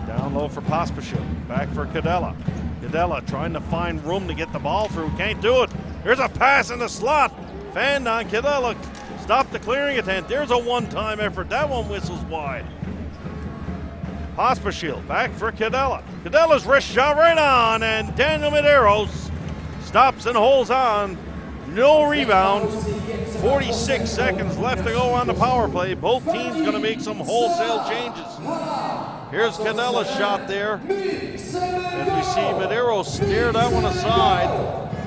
down low for Pospisil. Back for Kadela. Kadela trying to find room to get the ball through. Can't do it. There's a pass in the slot. Fanned on Kadela. Stop the clearing attempt. There's a one-time effort. That one whistles wide. Pospisil back for Kadela. Kadela's wrist shot right on, and Daniel Medeiros stops and holds on. No rebound. 46 seconds left to go on the power play. Both teams going to make some wholesale changes. Here's Kadela's shot there. And we see Medeiros steer that one aside.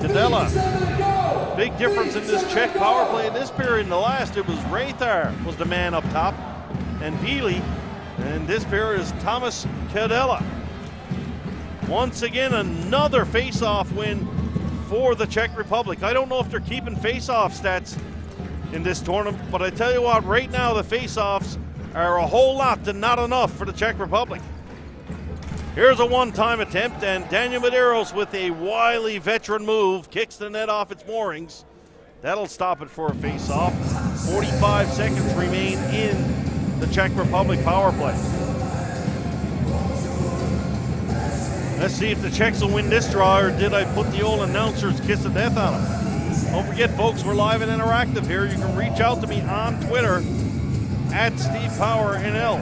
Kadela, big difference in this Czech power play in this period. In the last, it was Rathar was the man up top, and Pili. And this pair is Thomas Kadela. Once again, another face-off win for the Czech Republic. I don't know if they're keeping face-off stats in this tournament, but I tell you what, right now the face-offs are a whole lot to not enough for the Czech Republic. Here's a one-time attempt, and Daniel Medeiros with a wily veteran move kicks the net off its moorings. That'll stop it for a face-off. 45 seconds remain in the Czech Republic power play. Let's see if the Czechs will win this draw, or did I put the old announcer's kiss of death on them? Don't forget, folks, we're live and interactive here. You can reach out to me on Twitter at StevePowerNL.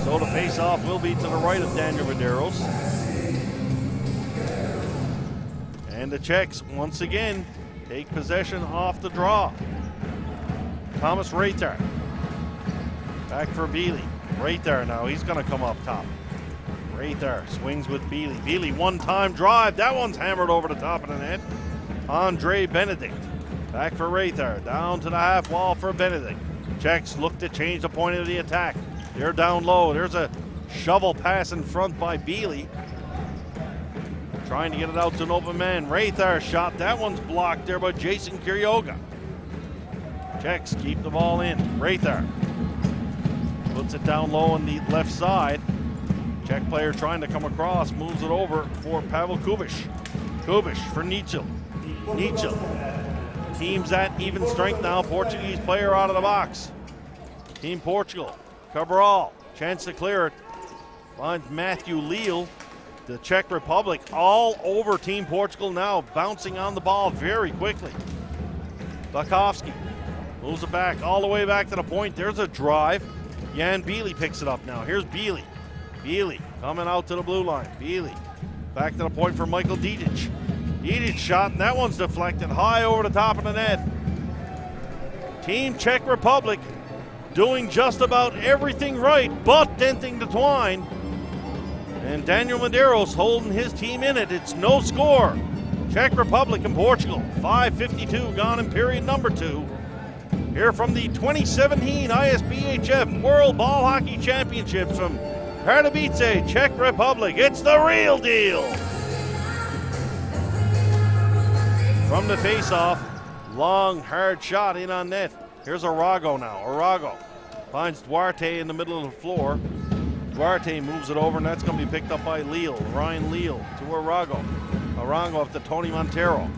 So the face-off will be to the right of Daniel Medeiros. And the Czechs, once again, take possession off the draw. Thomas Rayther. Back for Beely. Rayther now, he's going to come up top. Rayther swings with Beely. Beely, one-time drive. That one's hammered over the top of the net. Andre Benedict. Back for Rayther. Down to the half wall for Benedict. Czechs look to change the point of the attack. They're down low. There's a shovel pass in front by Beely. Trying to get it out to an open man. Rayther shot. That one's blocked there by Jason Kiryoga. Czechs keep the ball in. Rayther puts it down low on the left side. Czech player trying to come across. Moves it over for Pavel Kubish. Kubish for Nichel. Nichel. Team's at even strength now. Portuguese player out of the box. Team Portugal. Cabral. Chance to clear it. Finds Matthew Leal. The Czech Republic all over Team Portugal now. Bouncing on the ball very quickly. Bakovsky moves it back all the way back to the point. There's a drive. Jan Beely picks it up now. Here's Beely. Beely coming out to the blue line. Beely back to the point for Michael Didic. Didic shot, and that one's deflected high over the top of the net. Team Czech Republic doing just about everything right, but denting the twine. And Daniel Medeiros holding his team in it. It's no score. Czech Republic and Portugal. 5:52 gone in period number 2. Here from the 2017 ISBHF World Ball Hockey Championships from Pardubice, Czech Republic. It's the real deal. From the face-off, long, hard shot in on net. Here's Arago now. Arago finds Duarte in the middle of the floor. Duarte moves it over, and that's going to be picked up by Leal. Ryan Leal to Arago. Arago up to Tony Montero.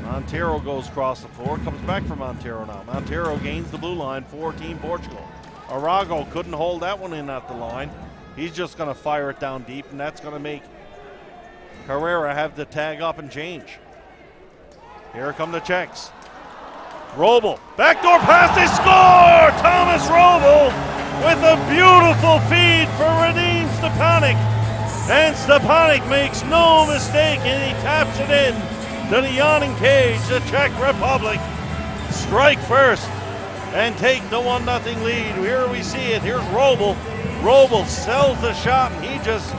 Montero goes across the floor, comes back for Montero now. Montero gains the blue line for Team Portugal. Arago couldn't hold that one in at the line. He's just going to fire it down deep, and that's going to make Carrera have to tag up and change. Here come the Czechs. Robel, backdoor pass, they score! Thomas Robel with a beautiful feed for Radim Stepanek. And Stepanek makes no mistake, and he taps it in to the yawning cage. The Czech Republic strike first and take the 1-0 lead. Here we see it. Here's Robel. Robel sells the shot, and he just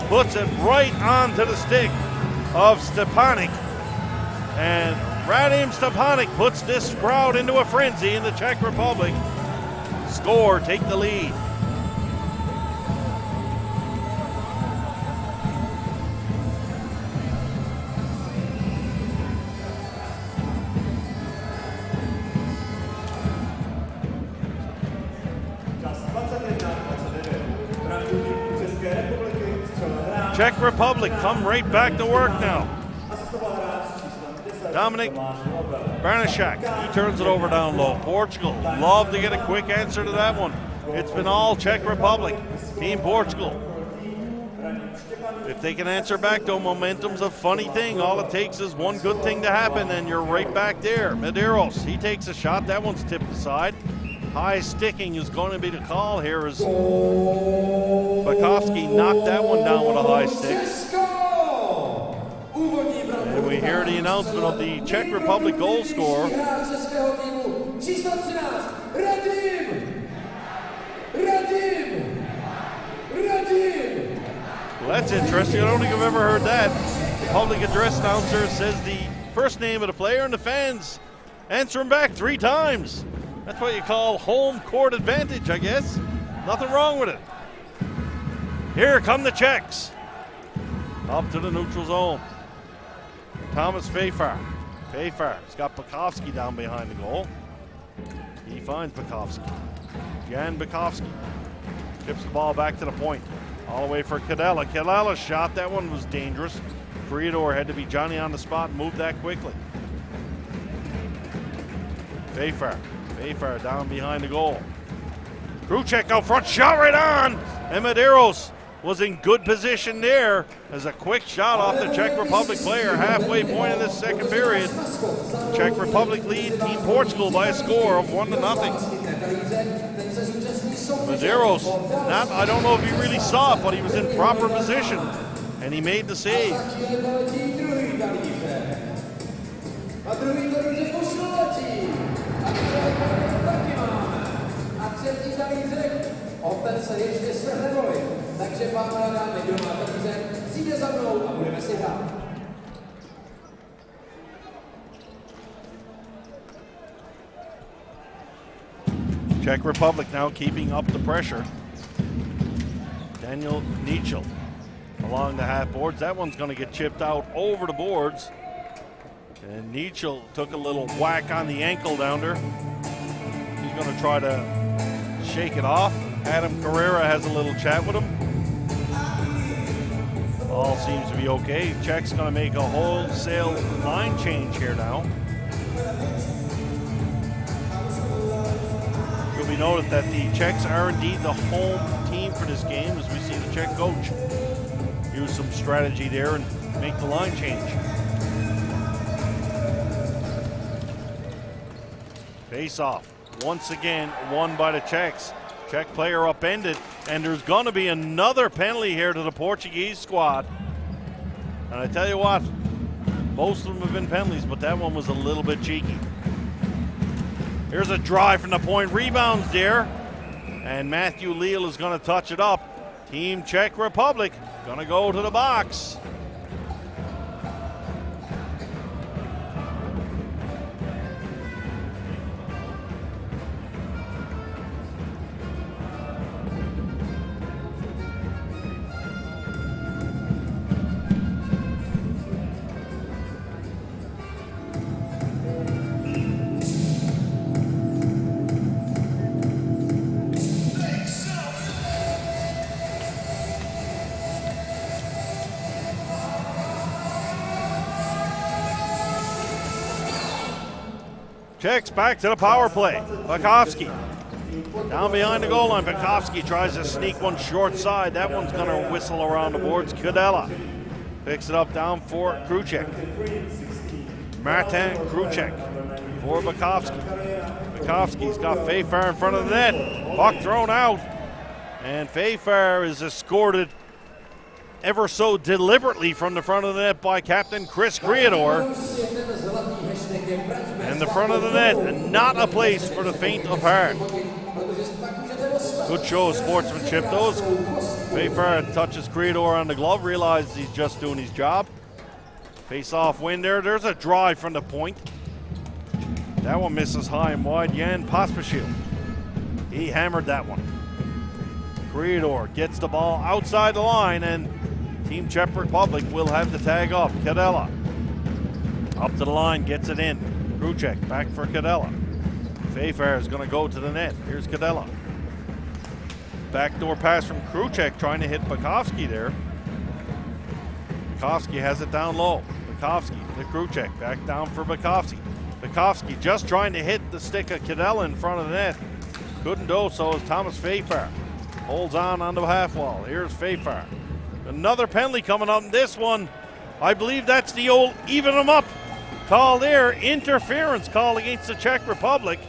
puts it right onto the stick of Stepanek. And Radim Stepanek puts this crowd into a frenzy in the Czech Republic. Score, take the lead. Czech Republic come right back to work now. Dominik Barnashak, he turns it over down low. Portugal love to get a quick answer to that one. It's been all Czech Republic. Team Portugal. If they can answer back, though, momentum's a funny thing. All it takes is one good thing to happen, and you're right back there. Medeiros, he takes a shot. That one's tipped aside. High sticking is going to be the call here as Bakovsky knocked that one down with a high stick. And we hear the announcement of the Czech Republic goal scorer. Well, that's interesting. I don't think I've ever heard that. The public address announcer says the first name of the player, and the fans answer him back 3 times. That's what you call home court advantage, I guess. Nothing wrong with it. Here come the Czechs. Up to the neutral zone. Thomas Fafar. Fafar's got Bakovsky down behind the goal. He finds Bakovsky. Jan Bakovsky tips the ball back to the point. All the way for Cadella. Cadella's shot. That one was dangerous. Friedor had to be Johnny on the spot and move that quickly. Fafar. Fafar down behind the goal. Kruchek out front, shot right on, and Medeiros was in good position there as a quick shot off the Czech Republic player. Halfway point of this second period. Czech Republic lead Team Portugal by a score of 1-0. Medeiros, I don't know if he really saw it, but he was in proper position, and he made the save. se ještě svrhne boj. Takže pánové a dámy, kdo má peníze, přijde za mnou a budeme si hrát. Czech Republic now keeping up the pressure. Daniel Nichel along the half boards. That one's going to get chipped out over the boards. And Nichel took a little whack on the ankle down there. He's going to try to shake it off. Adam Carrera has a little chat with him. All seems to be okay. Czech's going to make a wholesale line change here now. It will be noted that the Czechs are indeed the home team for this game, as we see the Czech coach use some strategy there and make the line change. Face off, once again won by the Czechs. Czech player upended, and there's going to be another penalty here to the Portuguese squad. And I tell you what, most of them have been penalties, but that one was a little bit cheeky. Here's a drive from the point, rebounds there, and Matthew Leal is going to touch it up. Team Czech Republic going to go to the box. Czechs back to the power play. Bakovsky down behind the goal line. Bakovsky tries to sneak one short side. That one's going to whistle around the boards. Kadela picks it up down for Kruček. Martin Kruček for Bakovsky. Bakovsky's got Fayfar in front of the net. Puck thrown out. And Fayfar is escorted ever so deliberately from the front of the net by Captain Chris Creador. And the front of the net, not a place for the faint of heart. Good show of sportsmanship. Those Fayfar touches Creador on the glove, realizes he's just doing his job. Face-off win there. There's a drive from the point. That one misses high and wide. Jan Pospisil, he hammered that one. Creador gets the ball outside the line, and Team Czech Republic will have the tag up. Kadela up to the line, gets it in. Kruček back for Kadela. Fayfar is going to go to the net. Here's Kadela. Backdoor pass from Kruček, trying to hit Bakovsky there. Bakovsky has it down low. Bakovsky to Kruček, back down for Bakovsky. Bakovsky just trying to hit the stick of Kadela in front of the net. Couldn't do so as Thomas Fayfar holds on the half wall. Here's Fayfar. Another penalty coming up in this one. I believe that's the old even them up call there. Interference call against the Czech Republic.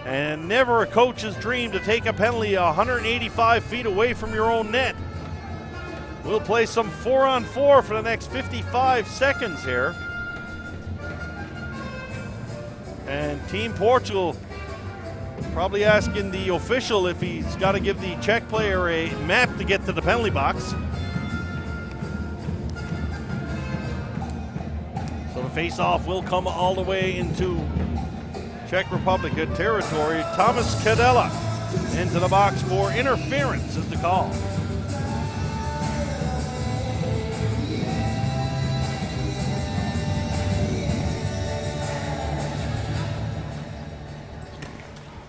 And never a coach's dream to take a penalty 185 feet away from your own net. We'll play some 4-on-4 for the next 55 seconds here. And Team Portugal probably asking the official if he's got to give the Czech player a map to get to the penalty box. So the face-off will come all the way into Czech Republic territory. Thomas Kadela into the box for interference is the call.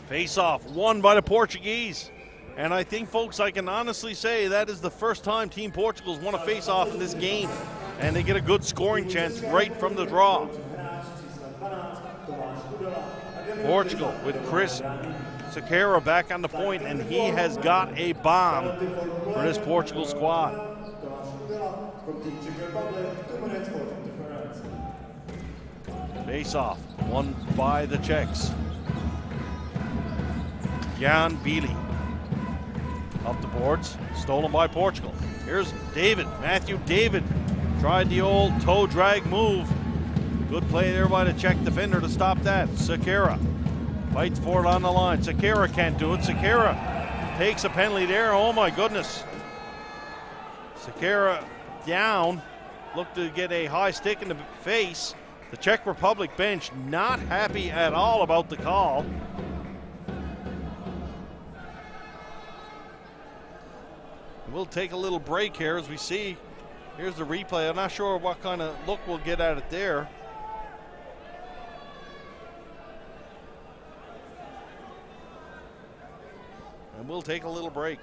Face-off won by the Portuguese. And I think, folks, I can honestly say that is the first time Team Portugal's won a face-off in this game. And they get a good scoring chance right from the draw. Portugal with Chris Sequeira back on the point, and he has got a bomb for this Portugal squad. Face-off won by the Czechs. Jan Bili up the boards, stolen by Portugal. Here's David, Matthew David, tried the old toe drag move. Good play there by the Czech defender to stop that. Sequeira fights for it on the line. Sequeira can't do it. Sequeira takes a penalty there. Oh my goodness. Sekera down. Looked to get a high stick in the face. The Czech Republic bench not happy at all about the call. We'll take a little break here as we see. Here's the replay. I'm not sure what kind of look we'll get at it there. And we'll take a little break.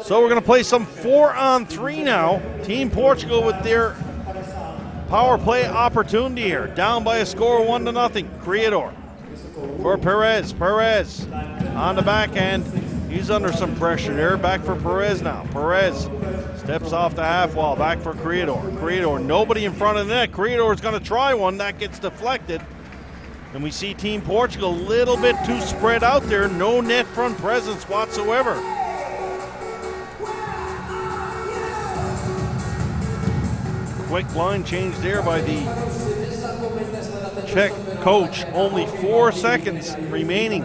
So we're going to play some 4-on-3 now. Team Portugal with their power play opportunity here. Down by a score 1-0. Creador for Perez. Perez on the back end. He's under some pressure there. Back for Perez now. Perez steps off the half wall. Back for Creador. Creador, nobody in front of the net. Creador is going to try one. That gets deflected. And we see Team Portugal a little bit too spread out there. No net front presence whatsoever. Quick line change there by the Czech coach. Only 4 seconds remaining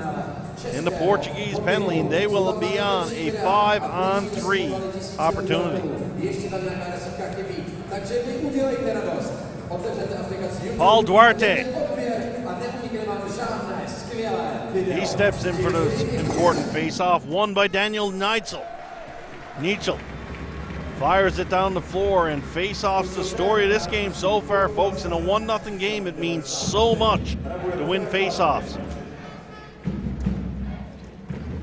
in the Portuguese penalty, and they will be on a 5-on-3 opportunity. Paul Duarte. He steps in for this important face-off, won by Daniel Neitzel. Fires it down the floor, and face-off's the story of this game so far, folks. In a 1-0 game, it means so much to win face-offs.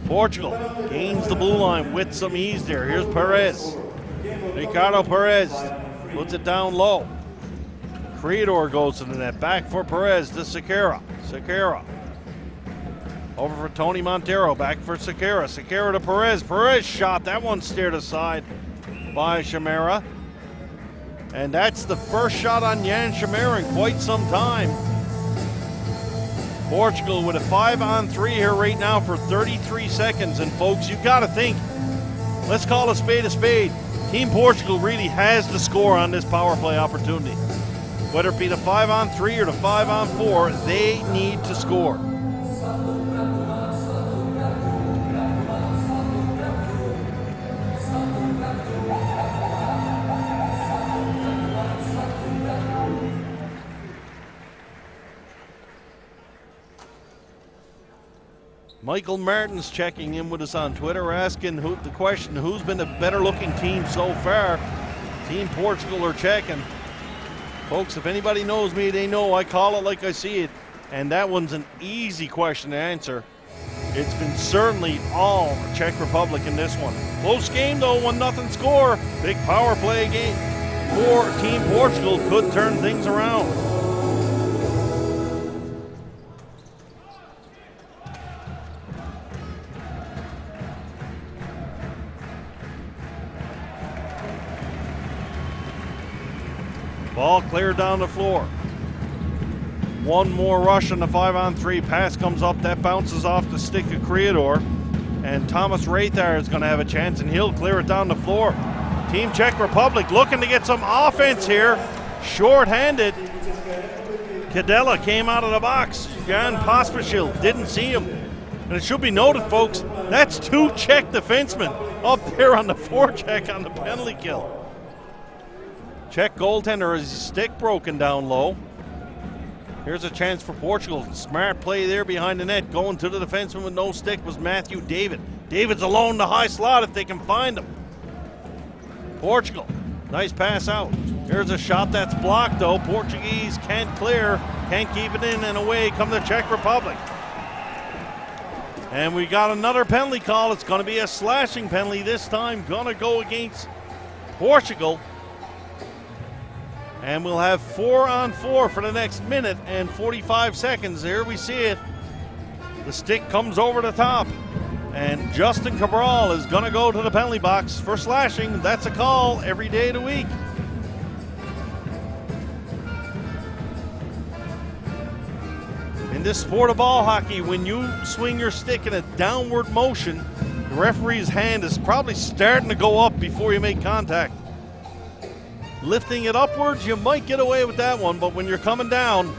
Portugal gains the blue line with some ease there. Here's Perez. Ricardo Perez puts it down low. Creador goes to the net. Back for Perez to Sekera. Sekera over for Tony Montero. Back for Sekera. Sekera to Perez. Perez shot. That one steered aside by Chimera. And that's the first shot on Jan Chimera in quite some time. Portugal with a 5-on-3 here right now for 33 seconds. And folks, you've got to think, let's call a spade a spade. Team Portugal really has the score on this power play opportunity. Whether it be the 5-on-3 or the 5-on-4, they need to score. Michael Martin's checking in with us on Twitter, asking the question, who's been the better looking team so far? Team Portugal or Czech? And folks, if anybody knows me, they know I call it like I see it. And that one's an easy question to answer. It's been certainly all Czech Republic in this one. Close game though, 1-0 score. Big power play game for Team Portugal, could turn things around. Ball cleared down the floor. One more rush on the 5-on-3. Pass comes up. That bounces off the stick of Creador. And Thomas Rathar is going to have a chance, and he'll clear it down the floor. Team Czech Republic looking to get some offense here. Short-handed. Cadella came out of the box. Jan Pospisil didn't see him. And it should be noted, folks, that's 2 Czech defensemen up there on the forecheck on the penalty kill. Czech goaltender has his stick broken down low. Here's a chance for Portugal. Smart play there behind the net. Going to the defenseman with no stick was Matthew David. David's alone in the high slot if they can find him. Portugal, nice pass out. Here's a shot that's blocked though. Portuguese can't clear, can't keep it in, and away come the Czech Republic. And we got another penalty call. It's going to be a slashing penalty this time. Going to go against Portugal. And we'll have 4-on-4 for the next minute and 45 seconds. Here we see it. The stick comes over the top. And Justin Cabral is going to go to the penalty box for slashing. That's a call every day of the week. In this sport of ball hockey, when you swing your stick in a downward motion, the referee's hand is probably starting to go up before you make contact. Lifting it upwards, you might get away with that one, but when you're coming down,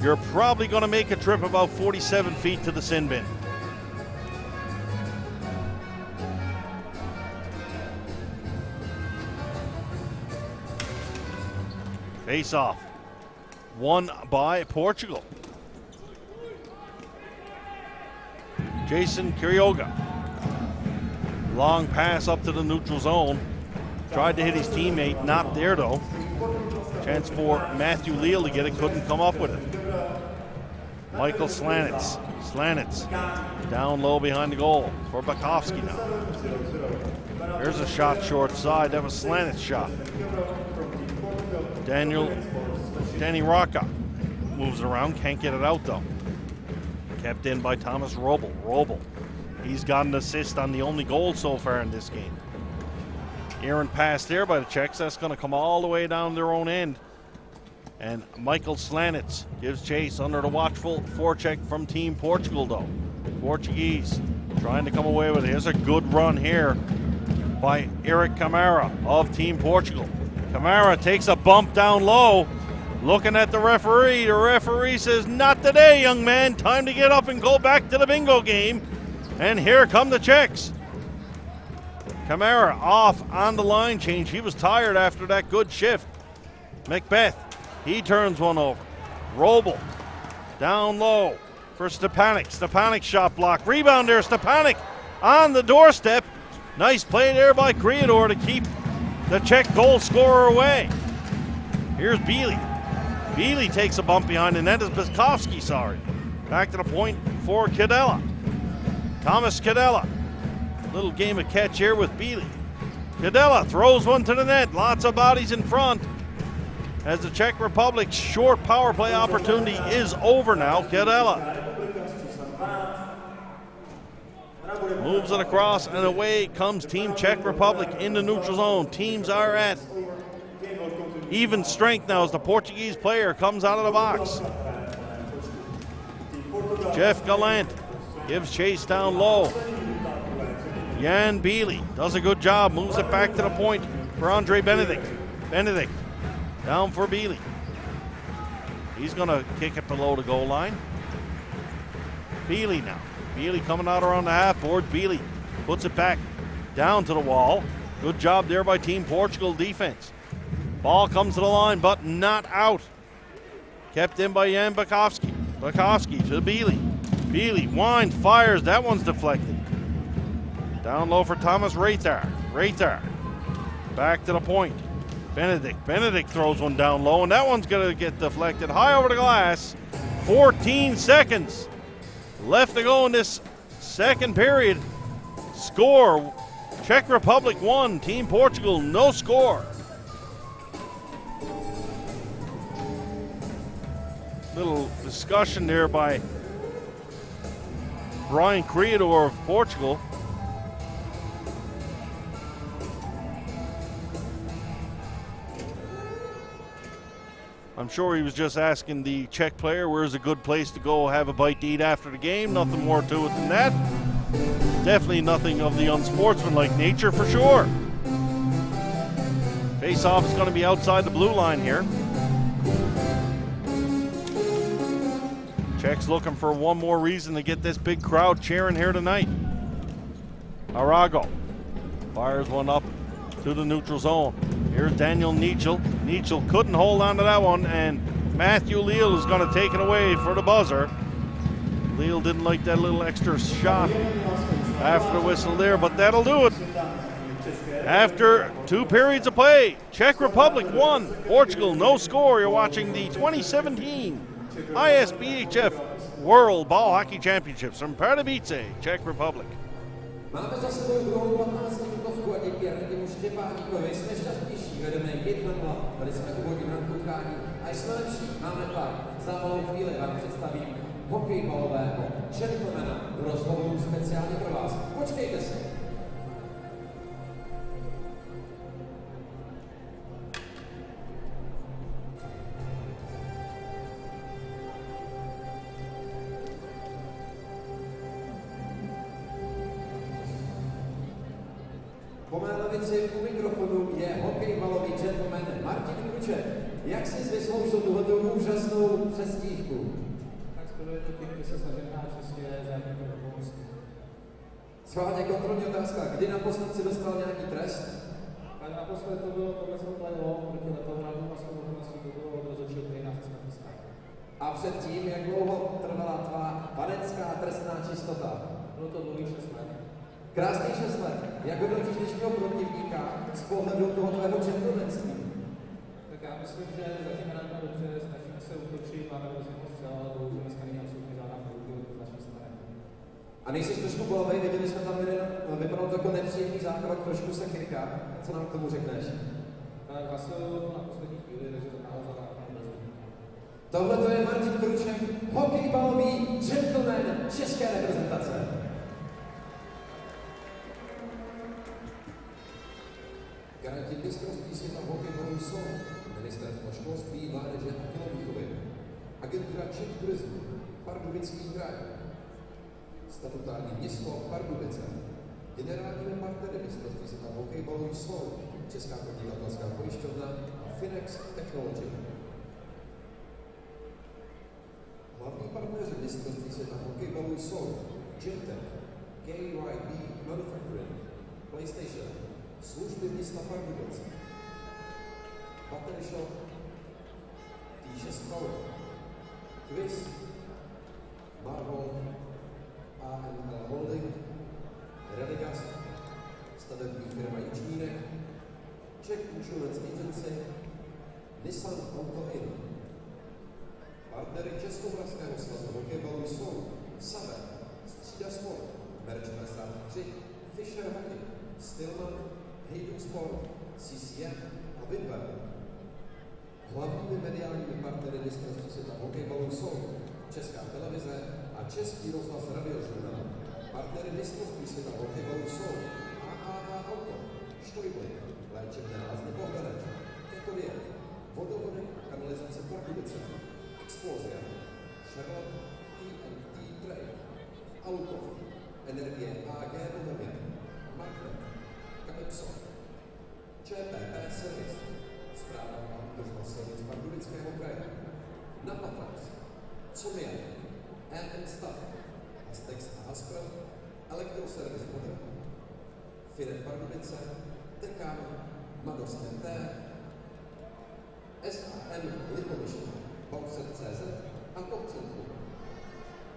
you're probably going to make a trip about 47 feet to the sin bin. Face off. Won by Portugal. Jason Kirioga. Long pass up to the neutral zone. Tried to hit his teammate, not there though. Chance for Matthew Leal to get it, couldn't come up with it. Michael Slanitz. Slanitz down low behind the goal for Bakovsky now. There's a shot short side. That was Slanitz's shot. Danny Rocca moves it around, can't get it out though. Kept in by Thomas Robel. Robel, he's got an assist on the only goal so far in this game. Errant pass there by the Czechs. That's going to come all the way down their own end. And Michael Slanitz gives chase under the watchful forecheck from Team Portugal though. Portuguese trying to come away with it. Here's a good run here by Eric Camara of Team Portugal. Camara takes a bump down low. Looking at the referee. The referee says, "Not today, young man. Time to get up and go back to the bingo game." And here come the Czechs. Camara off on the line change. He was tired after that good shift. Macbeth, he turns one over. Robel down low for Stepanik. Stepanik shot block. Rebound there. Stepanik on the doorstep. Nice play there by Creador to keep the Czech goal scorer away. Here's Bealey. Bealey takes a bump behind the net. Is Bakovsky, sorry. Back to the point for Cadella. Thomas Cadella. Little game of catch here with Bealey. Cadella throws one to the net. Lots of bodies in front. As the Czech Republic's short power play opportunity is over now. Cadella moves it across and away comes Team Czech Republic in the neutral zone. Teams are at even strength now as the Portuguese player comes out of the box. Jeff Gallant gives chase down low. Jan Bealey does a good job, moves it back to the point for Andre Benedict. Benedict down for Bealey. He's going to kick it below the goal line. Bealey now. Bealey coming out around the half board. Bealey puts it back down to the wall. Good job there by Team Portugal defense. Ball comes to the line, but not out. Kept in by Jan Bakovsky. Bakovsky to Bealey. Bealey winds, fires. That one's deflected. Down low for Thomas Reitar. Reitar back to the point. Benedict. Benedict throws one down low, and that one's going to get deflected high over the glass. 14 seconds left to go in this second period. Score, Czech Republic 1, Team Portugal no score. Little discussion there by Brian Creador of Portugal. I'm sure he was just asking the Czech player where's a good place to go have a bite to eat after the game. Nothing more to it than that. Definitely nothing of the unsportsmanlike nature for sure. Face-off is going to be outside the blue line here. Czechs looking for one more reason to get this big crowd cheering here tonight. Arago fires one up to the neutral zone. Here's Daniel Nichel. Nichel couldn't hold on to that one, and Matthew Leal is going to take it away for the buzzer. Leal didn't like that little extra shot after the whistle there, but that'll do it. After 2 periods of play, Czech Republic 1, Portugal no score. You're watching the 2017 ISBHF World Ball Hockey Championships from Pardubice, Czech Republic. Máme za sebou druhou 15-minutovku a díky Jardimu Štěpáníkovi jsme šťastnější, vedeme 1-0, tady jsme úvodní na utkání a jsme lepší, máme tlak. Za malou chvíli vám představím hokejbalového gentlemana do rozhovoru speciálně pro vás. Počkejte se. Po mé levici u mikrofonu je hokejbalový gentleman Martin Kruček. Jak jsi vysloužil tuhletou úžasnou přestívku? Tak skoro je to tím, že se snažím hrát české za jakýmkoliv okolností. Schválně kontrolní otázka. Kdy naposled si dostal nějaký trest? Tak naposled to bylo tohle playoff, proti Letohradu a Slovenský to bylo od rozhodčího, který nás jsme dostali. A předtím, jak dlouho trvala tvá panenská trestná čistota? Bylo to dlouhých 6 let. Krásný 6 let. Jak hodnotíš dnešního protivníka z pohledu toho tvého gentlemanství? Tak já myslím, že zatím hrajeme dobře, snažíme se útočit, máme hrozně moc střel, ale bohužel dneska není absolutně žádná průběhu z naší strany. A nejsi trošku bolavej, viděli jsme tam jeden, vypadal to jako nepříjemný zákrok, trošku se chyrká. Co nám k tomu řekneš? Tak hlasil na poslední chvíli, takže to málo za zákrok. Tohle to je Martin Kruček, hokejbalový gentleman české reprezentace. Garanti mistrovství světa v hokejbalu jsou Ministerstvo školství, mládeže a tělovýchovy, agentura Czech turismu, Pardubický kraj, statutární město Pardubice, generálními partnery mistrovství světa v hokejbalu jsou Česká podnikatelská pojišťovna a Finex Technology. Hlavní partneři mistrovství světa v hokejbalu jsou Gentech, KYB Manufacturing, PlayStation, služby města Pardubice, Battery Shop, T6 Power, Quiz, Marvel, AML Holding, Radigas, stavební firma Jičmínek, Czech Insurance Agency, Nissan Auto In. Partnery Českomoravského svazu hokejbalu jsou Sabe, Střída Sport, Merch 53, Fischer Hockey, Stillman, Hayden Sport, CCM a Winber. Hlavními mediálními partnery mistrovství světa v hokejbalu jsou Česká televize a Český rozhlas Radiožurnál. Partnery mistrovství světa v hokejbalu jsou AAA Auto, Štojbly, Léčebné Lazny Bohdaneč, Ketovět, Vodovody a kanalizace Pardubice, Explozia, Charlotte, TNT Trade, Auto, Energie AG Bohemia, Magnet, Calypso, ČPP Service, Správa a údržba silnic Pardubického kraje, Napatrax, Comia, EN Stav, Astex a Aspel, Elektroservice Modern, Finet Pardubice, Tekan, Mados MT, SAM Lipoviště, Bauxet CZ a Topcentrum.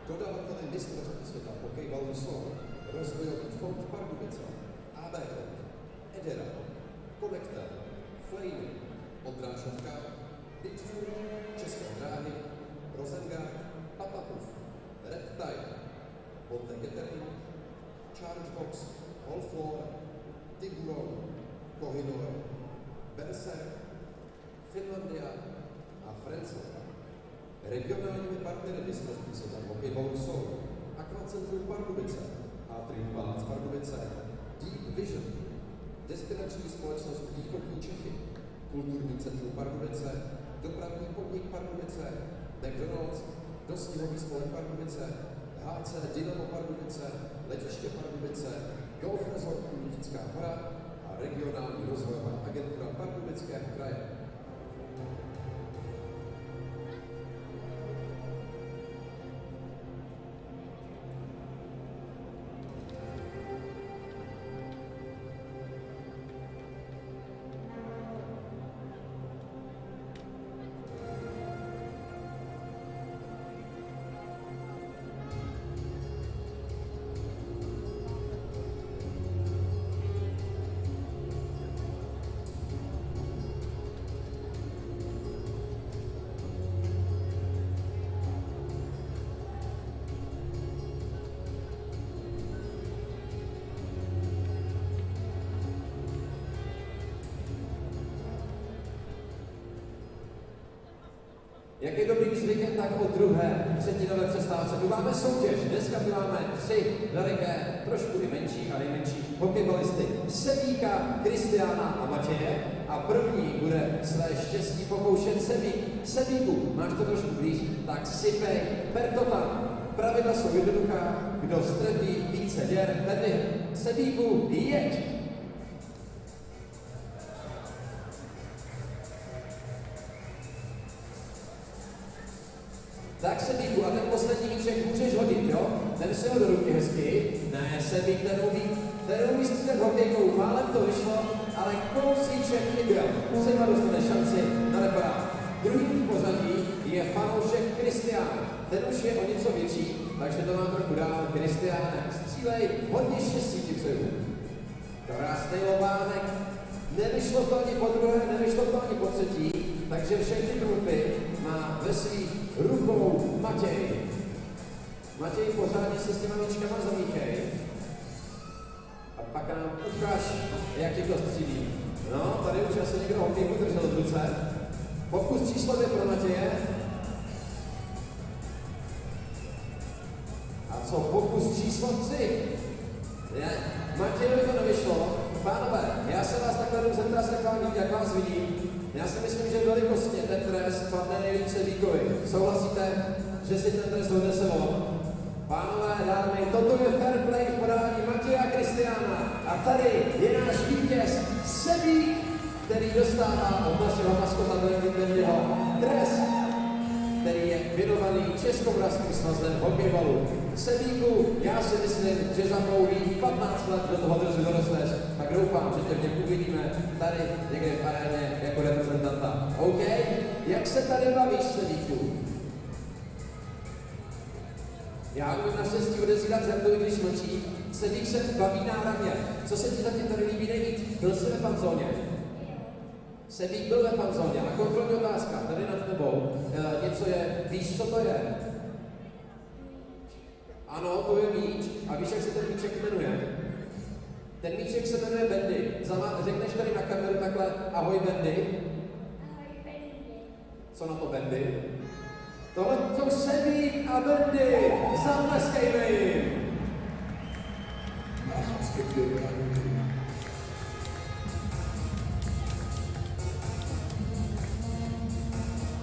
Dodavateli mistrovství světa v hokejbalu jsou Rozvojový fond Pardubice, AB, Edera, Konektor, Flame, Odrážovka, Bitfood, České dráhy, Rosengard, Papapuf, Red Tide, Bonte Catering, Chargebox, Holfloor, Tiguron, Kohinor, Berserk, Finlandia a Frenzel. Regionálními partnery mistrovství světa v hokejbalu jsou Aquacentrum Pardubice, Atrium Palác Pardubice, Deep Vision, destinační společnost Východní Čechy, Kulturní centrum Pardubice, Dopravní podnik Pardubice, McDonald's, Dostihový spolek Pardubice, HC Dynamo Pardubice, Letiště Pardubice, Golf Resort Kulitická hora a regionální rozvojová agentura Pardubického kraje. Jak je dobrým zvykem, tak o druhé třetinové přestávce tu máme soutěž. Dneska tu máme 3 veliké, trošku i menší a nejmenší hokejbalisty. Sebíka, Kristiána a Matěje. A první bude své štěstí pokoušet Sebíku. Máš to trošku blíž? Tak sypej per to tam. Pravidla jsou jednoduchá. Kdo strefí více děr, tedy Sebíku, jeď! Tak Sebíku, a ten poslední míček můžeš hodit, jo? Ten si ho do ruky hezky. Ne, Sebík, ten umí střílet hokejkou, málem to vyšlo, ale kousíček chyběl. Třeba dostane šanci na reparát. Druhý v pořadí je fanoušek Kristián. Ten už je o něco větší, takže to má trochu dál. Kristiáne, střílej, hodně štěstí ti přeju. Krásný lobánek. Nevyšlo to ani po druhé, nevyšlo to ani po třetí, takže všechny trupy má ve svých rukou Matěj. Matěj, pořádně se s těma míčkama zamíchej. A pak nám ukáž, jak ti to střílí. No, tady už asi někdo hokejku držel v ruce. Pokus číslo 2 pro Matěje. A co pokus číslo 3? Matějovi to nevyšlo. Pánové, já se vás takhle jdu zeptat, jak vás vidím. Já si myslím, že velikostně ten trest padne nejvíce Víkovi. Souhlasíte, že si ten trest hodne sebou? Pánové, dámy, toto je fair play v podání Matěja a Kristiána. A tady je náš vítěz Sebík, který dostává od našeho maskota Bendyho trest, který je věnovaný Českomoravským svazem hokejbalu. Sebíku, já si myslím, že za pouhý 15 let do toho dresu dorosteš, tak doufám, že tě v něm uvidíme tady někde v aréně jako reprezentanta. OK? Jak se tady bavíš, Sebíku? Já umím naštěstí odezírat zemdu, i když mlčí. Sebík se baví náramně. Co se ti zatím tady líbí nejvíc? Byl jsi ve fanzóně? Sebík byl ve fanzóně. A kontrolní otázka, tady nad tebou. Něco je, víš, co to je? Ano, to je míč. A víš, jak se ten míček jmenuje? Ten míček se jmenuje Bendy. Řekneš tady na kameru takhle, ahoj Bendy. Ahoj Bendy. Co na to Bendy? Tohle to Sebík a Bendy. Zatleskejme jim. Náš maskot je Bendy.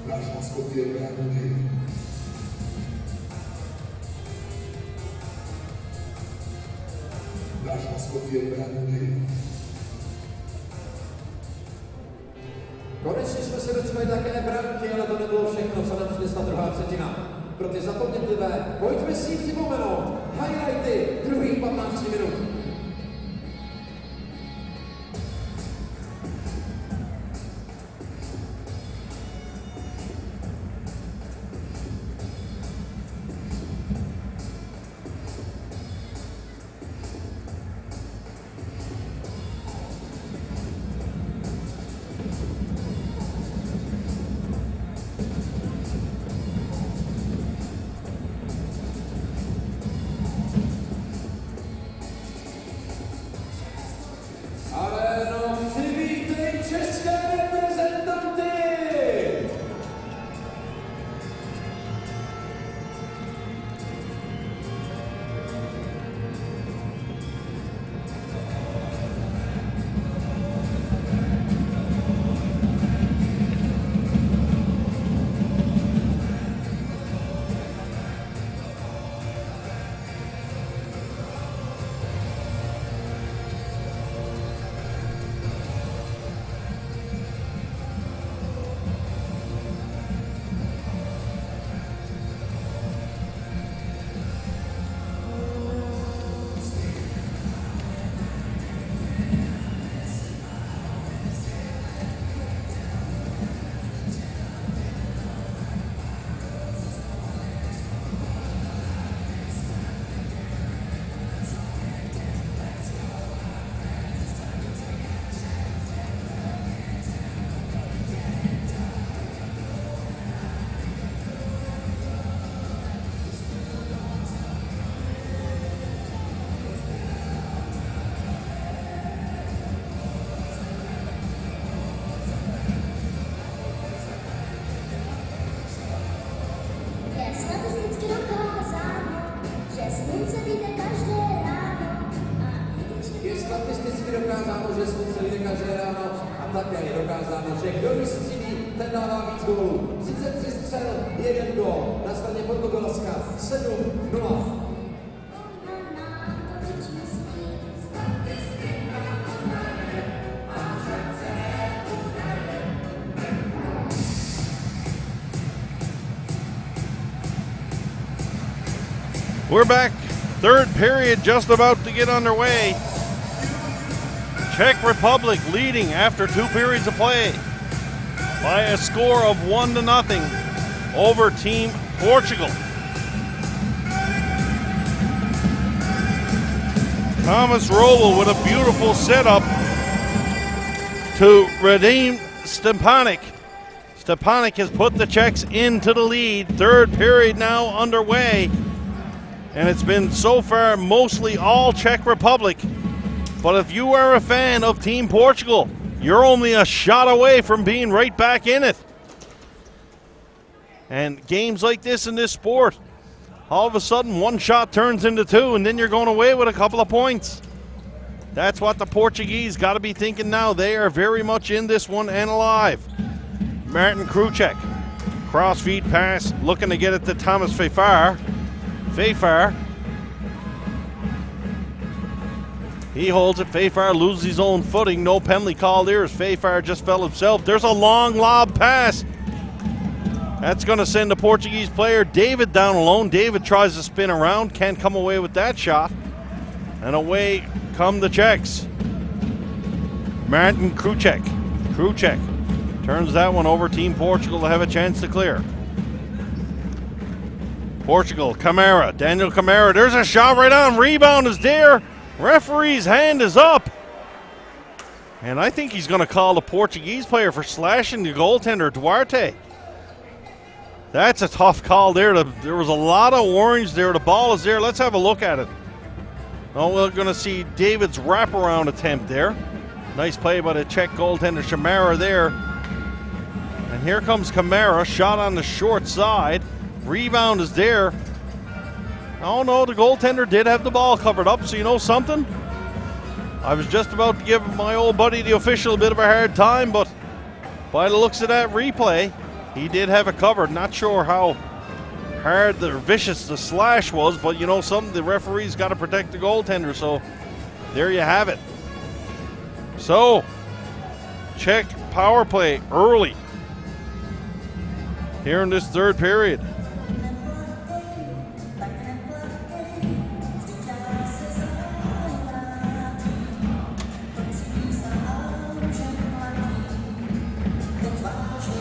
Náš maskot je Bendy. Konečně jsme se dočkali také branky, ale to nebylo všechno, co nám přinesla druhá třetina. Pro ty zapomnětlivé, pojďme si připomenout highlighty druhých 15 minut. ten dává víc gólů. Sice přistřel jeden gól na straně Portugalska 7-0. We're back. Third period just about to get underway. Czech Republic leading after 2 periods of play by a score of 1-0 over Team Portugal. Thomas Roble with a beautiful setup to redeem Stepanek. Stepanek has put the Czechs into the lead. Third period now underway. And it's been so far mostly all Czech Republic. But if you are a fan of Team Portugal, you're only a shot away from being right back in it. And games like this in this sport, all of a sudden one shot turns into 2 and then you're going away with a couple of points. That's what the Portuguese got to be thinking now. They are very much in this one and alive. Martin Kruček, cross feed pass, looking to get it to Thomas Fefar. Fefar, he holds it. Fefar loses his own footing. No penalty call there as Fefar just fell himself. There's a long lob pass. That's going to send the Portuguese player David down alone. David tries to spin around, can't come away with that shot. And away come the Czechs. Martin Kruček. Kruček turns that one over. Team Portugal to have a chance to clear. Portugal, Camara, Daniel Camara. There's a shot right on. Rebound is there. Referee's hand is up. And I think he's going to call the Portuguese player for slashing the goaltender, Duarte. That's a tough call there. There was a lot of orange there. The ball is there. Let's have a look at it. Oh, we're going to see David's wraparound attempt there. Nice play by the Czech goaltender, Shamara there. And here comes Camara, shot on the short side. Rebound is there. Oh no, the goaltender did have the ball covered up, so you know something? I was just about to give my old buddy, the official, a bit of a hard time, but by the looks of that replay, he did have it covered. Not sure how hard or vicious the slash was, but you know something, the referee's got to protect the goaltender, so there you have it. So, Czech power play early here in this third period.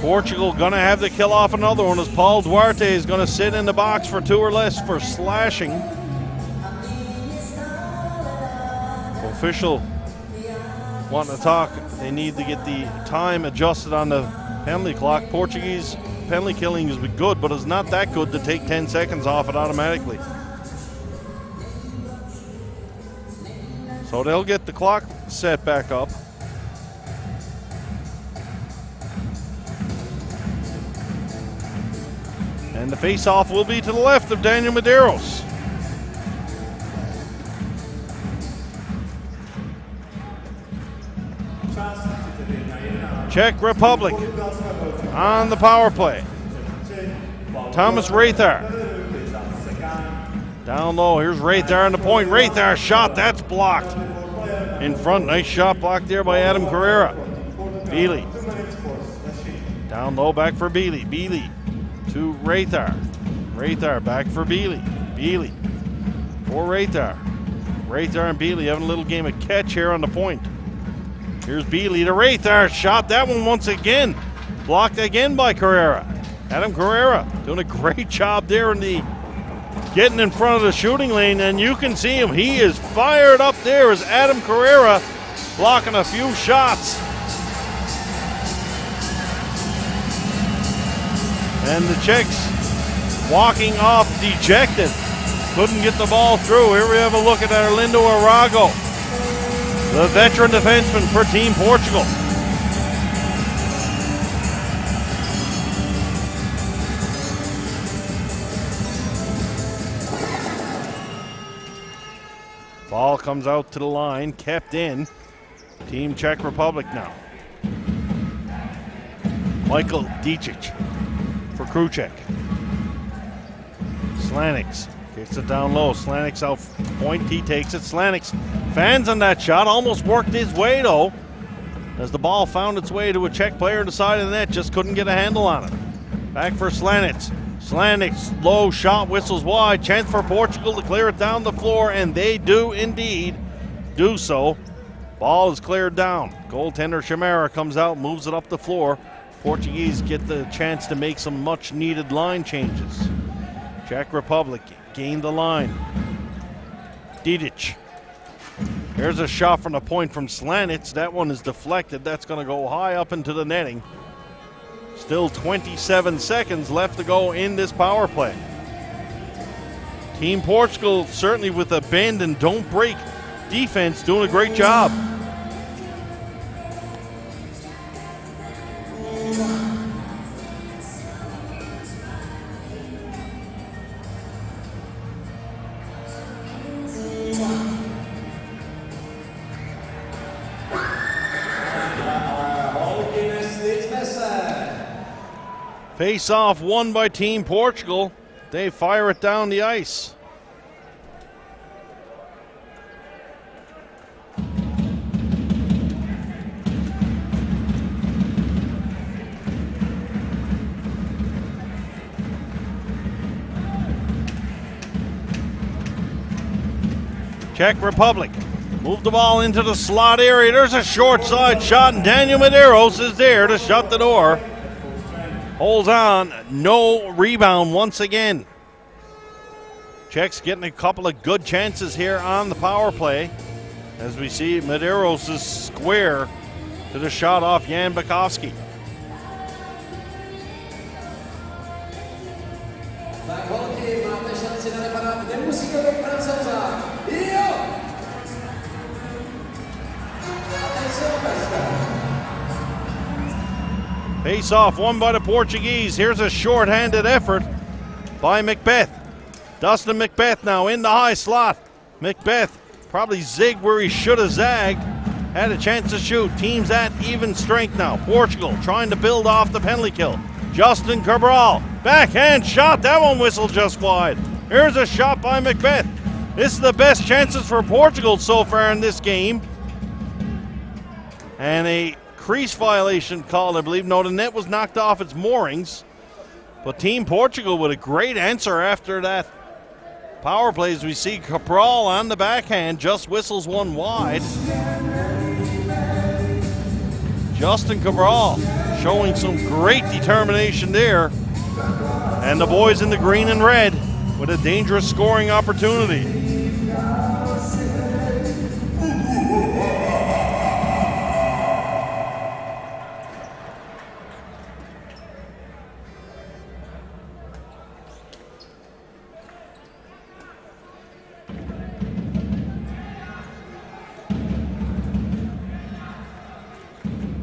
Portugal gonna have to kill off another one as Paul Duarte is gonna sit in the box for 2 or less for slashing. Official wanting to talk. They need to get the time adjusted on the penalty clock. Portuguese penalty killing is good, but it's not that good to take 10 seconds off it automatically. So they'll get the clock set back up. And the face-off will be to the left of Daniel Medeiros. Czech Republic on the power play. Thomas Rathar. Down low, here's Rathar on the point. Rathar shot, that's blocked. In front, nice shot blocked there by Adam Carrera. Bealey. Down low, back for Bealey. Bealey to Rathar. Rathar back for Bealey. Bealey for Rathar. Rathar and Bealey having a little game of catch here on the point. Here's Bealey to Rathar. Shot that one once again. Blocked again by Carrera. Adam Carrera doing a great job there in the getting in front of the shooting lane, and you can see him. He is fired up there as Adam Carrera blocking a few shots. And the Czechs walking off dejected. Couldn't get the ball through. Here we have a look at Arlindo Arago, the veteran defenseman for Team Portugal. Ball comes out to the line, kept in. Team Czech Republic now. Michael Dicic for Kruchek. Slanix kicks it down low. Slanix out point. He takes it. Slanix fans on that shot. Almost worked his way though, as the ball found its way to a Czech player on the side of the net. Just couldn't get a handle on it. Back for Slanix. Slanix, low shot, whistles wide. Chance for Portugal to clear it down the floor, and they do indeed do so. Ball is cleared down. Goaltender Chimera comes out, moves it up the floor. Portuguese get the chance to make some much needed line changes. Czech Republic gained the line. Didic. Here's a shot from the point from Slanitz. That one is deflected. That's going to go high up into the netting. Still 27 seconds left to go in this power play. Team Portugal, certainly with a bend and don't break defense, doing a great job. Face off won by Team Portugal. They fire it down the ice. Czech Republic move the ball into the slot area. There's a short side shot, and Daniel Medeiros is there to shut the door. Holds on, no rebound once again. Czechs getting a couple of good chances here on the power play. As we see Medeiros is square to the shot off Jan Bukowski. Face off won by the Portuguese. Here's a short-handed effort by Macbeth. Dustin Macbeth now in the high slot. Macbeth probably zigged where he should have zagged. Had a chance to shoot. Team's at even strength now. Portugal trying to build off the penalty kill. Justin Cabral, backhand shot. That one whistled just wide. Here's a shot by Macbeth. This is the best chances for Portugal so far in this game. And a crease violation called, I believe. No, the net was knocked off its moorings. But Team Portugal with a great answer after that power play, as we see Cabral on the backhand, just whistles one wide. Justin Cabral showing some great determination there. And the boys in the green and red with a dangerous scoring opportunity.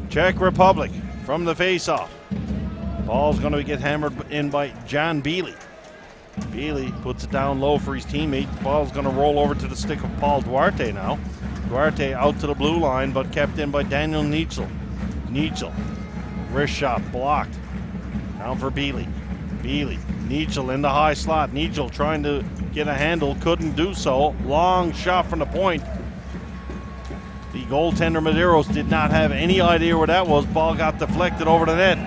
Czech Republic from the face-off. Ball's going to get hammered in by John Bealey. Bealey puts it down low for his teammate. Ball's going to roll over to the stick of Paul Duarte now. Duarte out to the blue line, but kept in by Daniel Nietzsche. Nietzsche, wrist shot blocked. Down for Bealey. Bealey, Nietzsche in the high slot. Nietzsche trying to get a handle, couldn't do so. Long shot from the point. The goaltender Medeiros did not have any idea where that was. Ball got deflected over the net.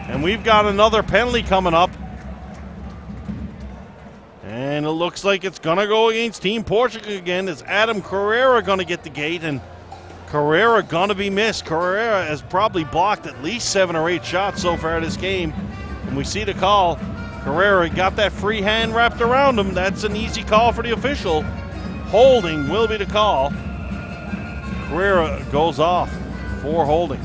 And we've got another penalty coming up. And it looks like it's going to go against Team Portugal again. Is Adam Carrera going to get the gate? And Carrera going to be missed. Carrera has probably blocked at least 7 or 8 shots so far this game. And we see the call. Carrera got that free hand wrapped around him. That's an easy call for the official. Holding will be the call. Carrera goes off for holding.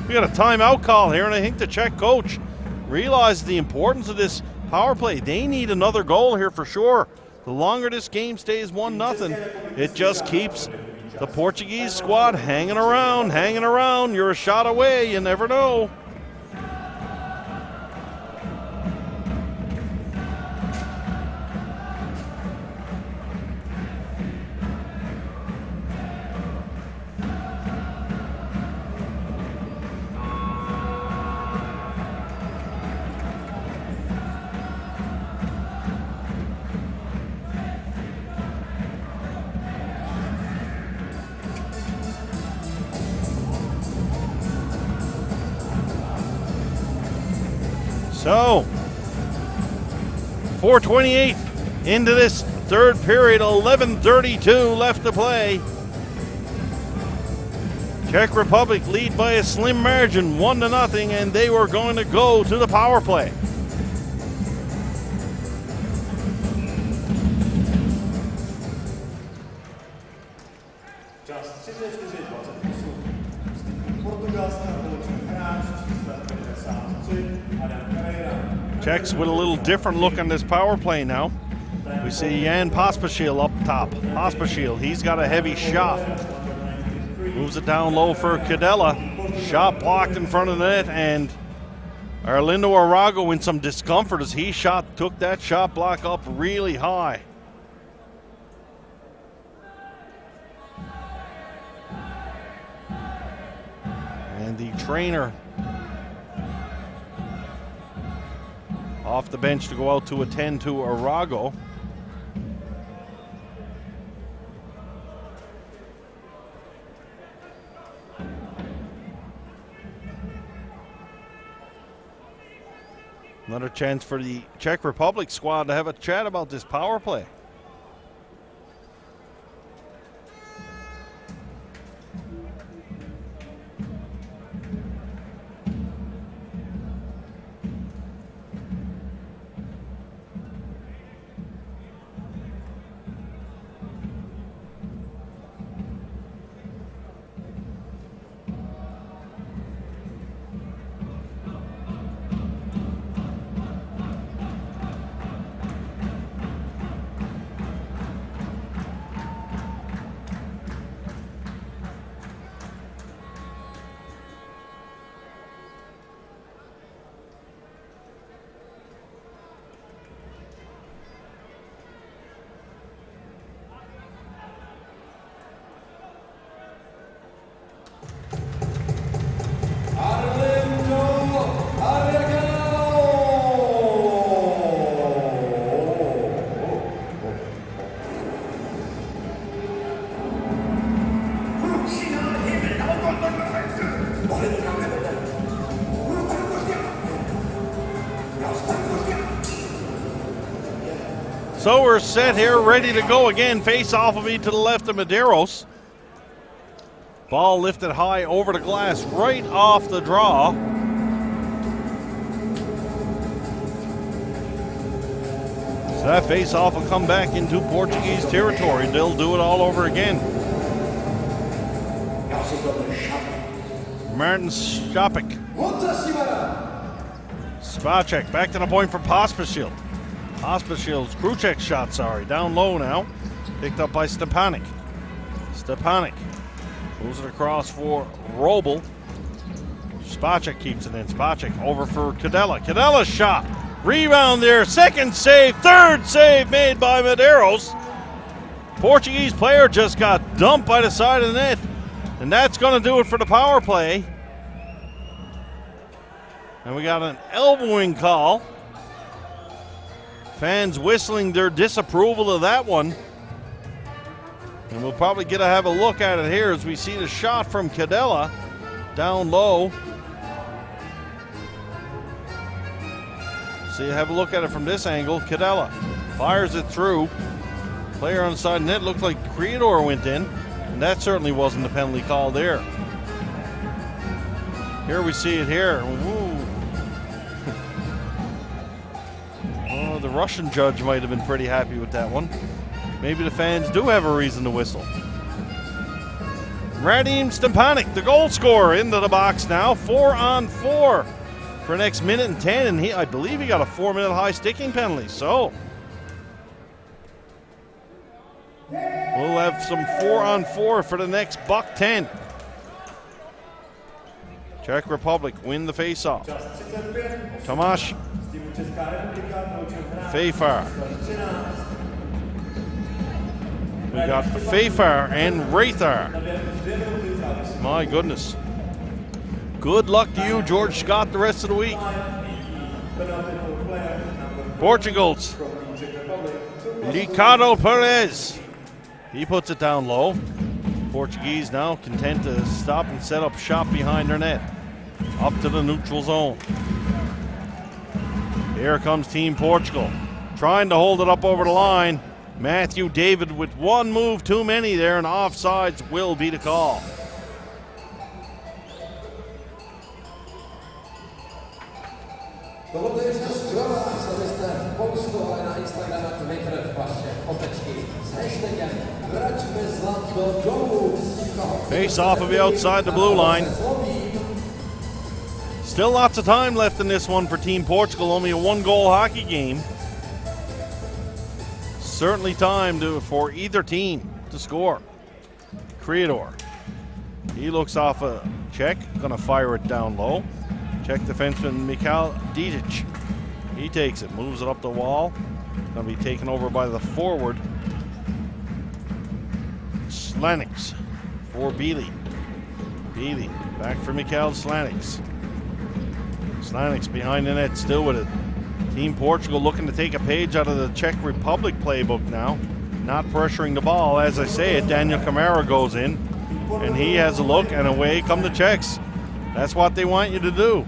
We got a timeout call here, and I think the Czech coach realized the importance of this power play. They need another goal here for sure. The longer this game stays 1-0, it just keeps the Portuguese squad hanging around, hanging around. You're a shot away, you never know. So, 4:28 into this third period, 11:32 left to play. Czech Republic lead by a slim margin, 1-0, and they were going to go to the power play. Čas 34:28 z týmu Portugalska vyloučen hráč čísla 53 Adam Pereira. Czechs with a little different look on this power play now. We see Jan Pospišil up top. Pospišil, he's got a heavy shot. Moves it down low for Cadella. Shot blocked in front of the net, and Arlindo Arago in some discomfort as he took that shot block up really high. And the trainer off the bench to go out to attend to Arago. Another chance for the Czech Republic squad to have a chat about this power play. So we're set here, ready to go again. Face off of me to the left of Medeiros. Ball lifted high over the glass, right off the draw. So that face off will come back into Portuguese territory. They'll do it all over again. Martin Šapek. Spacek back to the point for Pospišil. Pospišil's Kruček's shot, down low now. Picked up by Stepanek. Stepanek moves it across for Robel. Spacek keeps it in. Spacek over for Cadella. Cadella's shot. Rebound there. Second save. Third save made by Medeiros. Portuguese player just got dumped by the side of the net. And that's going to do it for the power play. And we got an elbowing call. Fans whistling their disapproval of that one. And we'll probably get to have a look at it here as we see the shot from Cadella down low. See, have a look at it from this angle. Cadella fires it through. Player on the side of the net, looked like Creador went in. And that certainly wasn't the penalty call there. Here we see it here. Woo. Oh, the Russian judge might have been pretty happy with that one. Maybe the fans do have a reason to whistle. Radim Stepanek, the goal scorer, into the box now. 4-on-4 for the next minute and 10. And I believe he got a 4-minute high sticking penalty. So we'll have some 4-on-4 for the next buck 10. Czech Republic win the face-off. Tomáš Fejfar. We got Fejfar and Rathar. My goodness. Good luck to you, George Scott, the rest of the week. Portugal's Ricardo Perez. He puts it down low. Portuguese now content to stop and set up shop behind their net. Up to the neutral zone. Here comes Team Portugal, trying to hold it up over the line. Matthew David with one move too many there, and offsides will be the call. Dovolte ještě skvělá, abyste postovali na Instagram a Twitter vaše fotečky s hashtagem Vraťme zlato dolů. Face off will be outside the blue line. Still lots of time left in this one for Team Portugal, only a one-goal hockey game. Certainly time for either team to score. Creador, he looks off a check, gonna fire it down low. Czech defenseman Mikhail Didic, he takes it, moves it up the wall. Gonna be taken over by the forward Slanix for Beely. Beely back for Mikhail Slanix. Slanix behind the net, still with it. Team Portugal looking to take a page out of the Czech Republic playbook now. Not pressuring the ball. As I say it, Daniel Kamara goes in, and he has a look, and away come the Czechs. That's what they want you to do.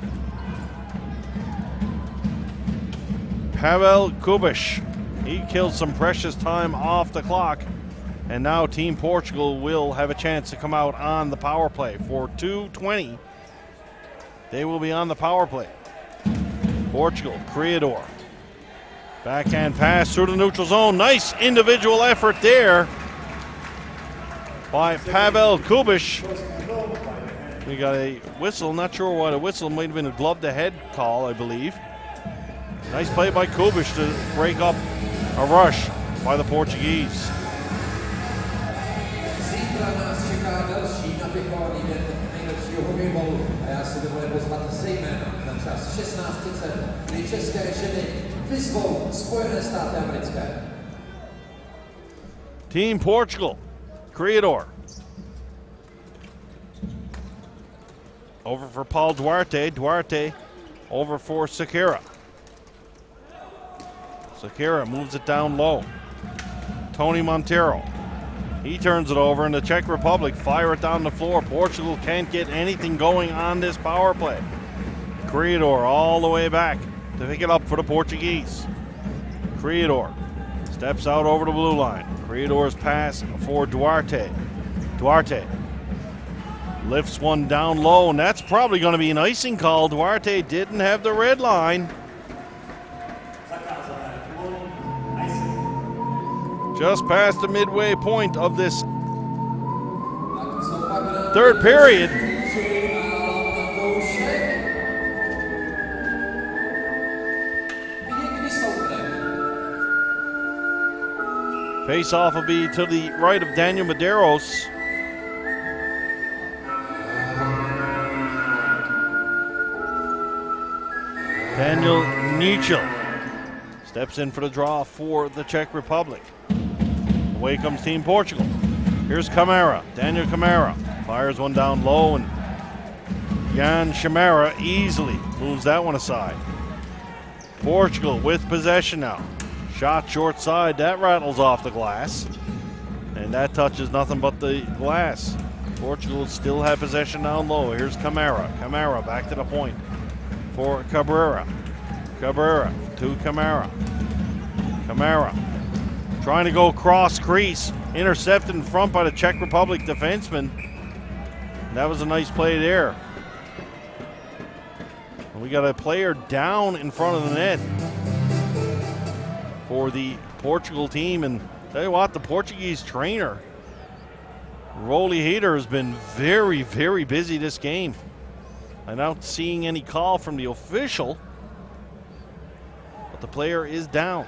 Pavel Kubiš, he killed some precious time off the clock, and now Team Portugal will have a chance to come out on the power play. For 2:20, they will be on the power play. Portugal, Creador. Backhand pass through the neutral zone. Nice individual effort there by Pavel Kubiš. We got a whistle, not sure why the whistle, might have been a glove to head call, I believe. Nice play by Kubiš to break up a rush by the Portuguese. Zítra nás čeká další naběhový den nejlepšího hokejbalu a já si dovolím pozvat zejména na čas 16:30, kdy české ženy vyzvou Spojené státy americké. Team Portugal, Creador. Over for Paul Duarte. Duarte over for Sakira. Sakira moves it down low. Tony Montero. He turns it over, and the Czech Republic fire it down the floor. Portugal can't get anything going on this power play. Creador all the way back to pick it up for the Portuguese. Creador steps out over the blue line. Creador's pass for Duarte. Duarte lifts one down low, and that's probably going to be an icing call. Duarte didn't have the red line. Just past the midway point of this third period. Face-off will be to the right of Daniel Medeiros. Daniel Nichel steps in for the draw for the Czech Republic. Away comes Team Portugal. Here's Kamara, Daniel Kamara. Fires one down low, and Jan Shamara easily moves that one aside. Portugal with possession now. Shot short side, that rattles off the glass. And that touches nothing but the glass. Portugal still have possession down low. Here's Kamara. Kamara back to the point for Cabrera. Cabrera to Kamara. Kamara trying to go cross crease. Intercepted in front by the Czech Republic defenseman. That was a nice play there. We got a player down in front of the net for the Portugal team. And tell you what, the Portuguese trainer, Rolly Hader, has been very, very busy this game. I'm not seeing any call from the official, but the player is down.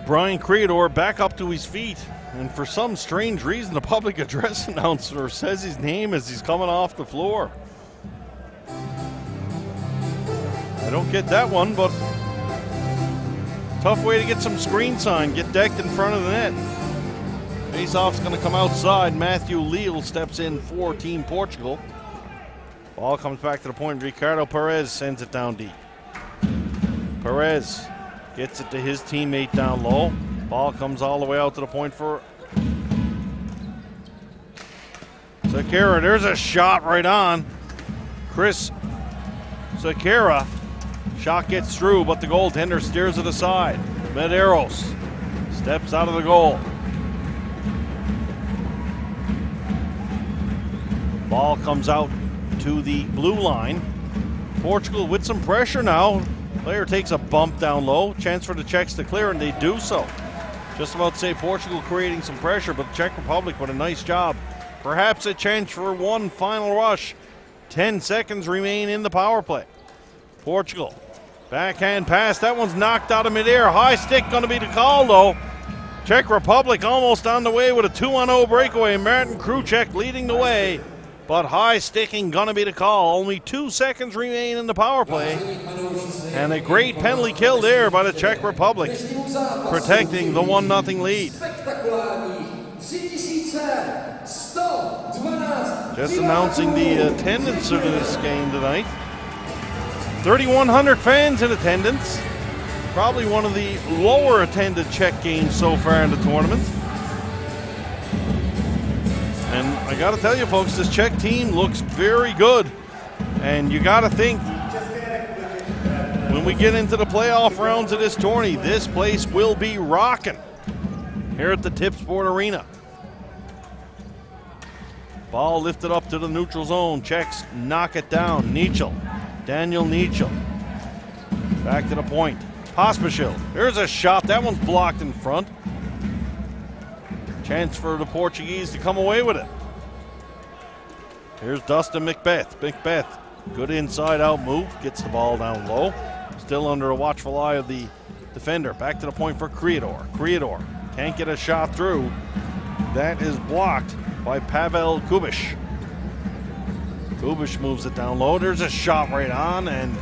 Brian Creador back up to his feet, and for some strange reason the public address announcer says his name as he's coming off the floor. I don't get that one, but Tough way to get some screen sign, get decked in front of the net. Face-off's going to come outside. Matthew Leal steps in for Team Portugal. Ball comes back to the point. Ricardo Perez sends it down deep. Perez gets it to his teammate down low. Ball comes all the way out to the point for Sakara. There's a shot right on. Chris Sakara. Shot gets through, but the goaltender steers it aside. Medeiros steps out of the goal. Ball comes out to the blue line. Portugal with some pressure now. Player takes a bump down low. Chance for the Czechs to clear, and they do so. Just about to say Portugal creating some pressure, but the Czech Republic with a nice job. Perhaps a chance for one final rush. 10 seconds remain in the power play. Portugal, backhand pass. That one's knocked out of midair. High stick going to be the call, though. Czech Republic almost on the way with a 2-0 breakaway. Martin Kruček leading the way, but high sticking going to be the call. Only 2 seconds remain in the power play, and a great penalty kill there by the Czech Republic, protecting the 1-0 lead. Just announcing the attendance of this game tonight. 3,100 fans in attendance. Probably one of the lower attended Czech games so far in the tournament. And I got to tell you, folks, this Czech team looks very good. And you got to think, when we get into the playoff rounds of this tourney, this place will be rocking here at the Tipsport Arena. Ball lifted up to the neutral zone. Czechs knock it down. Nichel. Daniel Nichel. Back to the point. Pospisil. There's a shot. That one's blocked in front. Chance for the Portuguese to come away with it. Here's Dustin Macbeth. Macbeth, good inside-out move. Gets the ball down low. Still under a watchful eye of the defender. Back to the point for Creador. Creador can't get a shot through. That is blocked by Pavel Kubish. Kubish moves it down low. There's a shot right on, and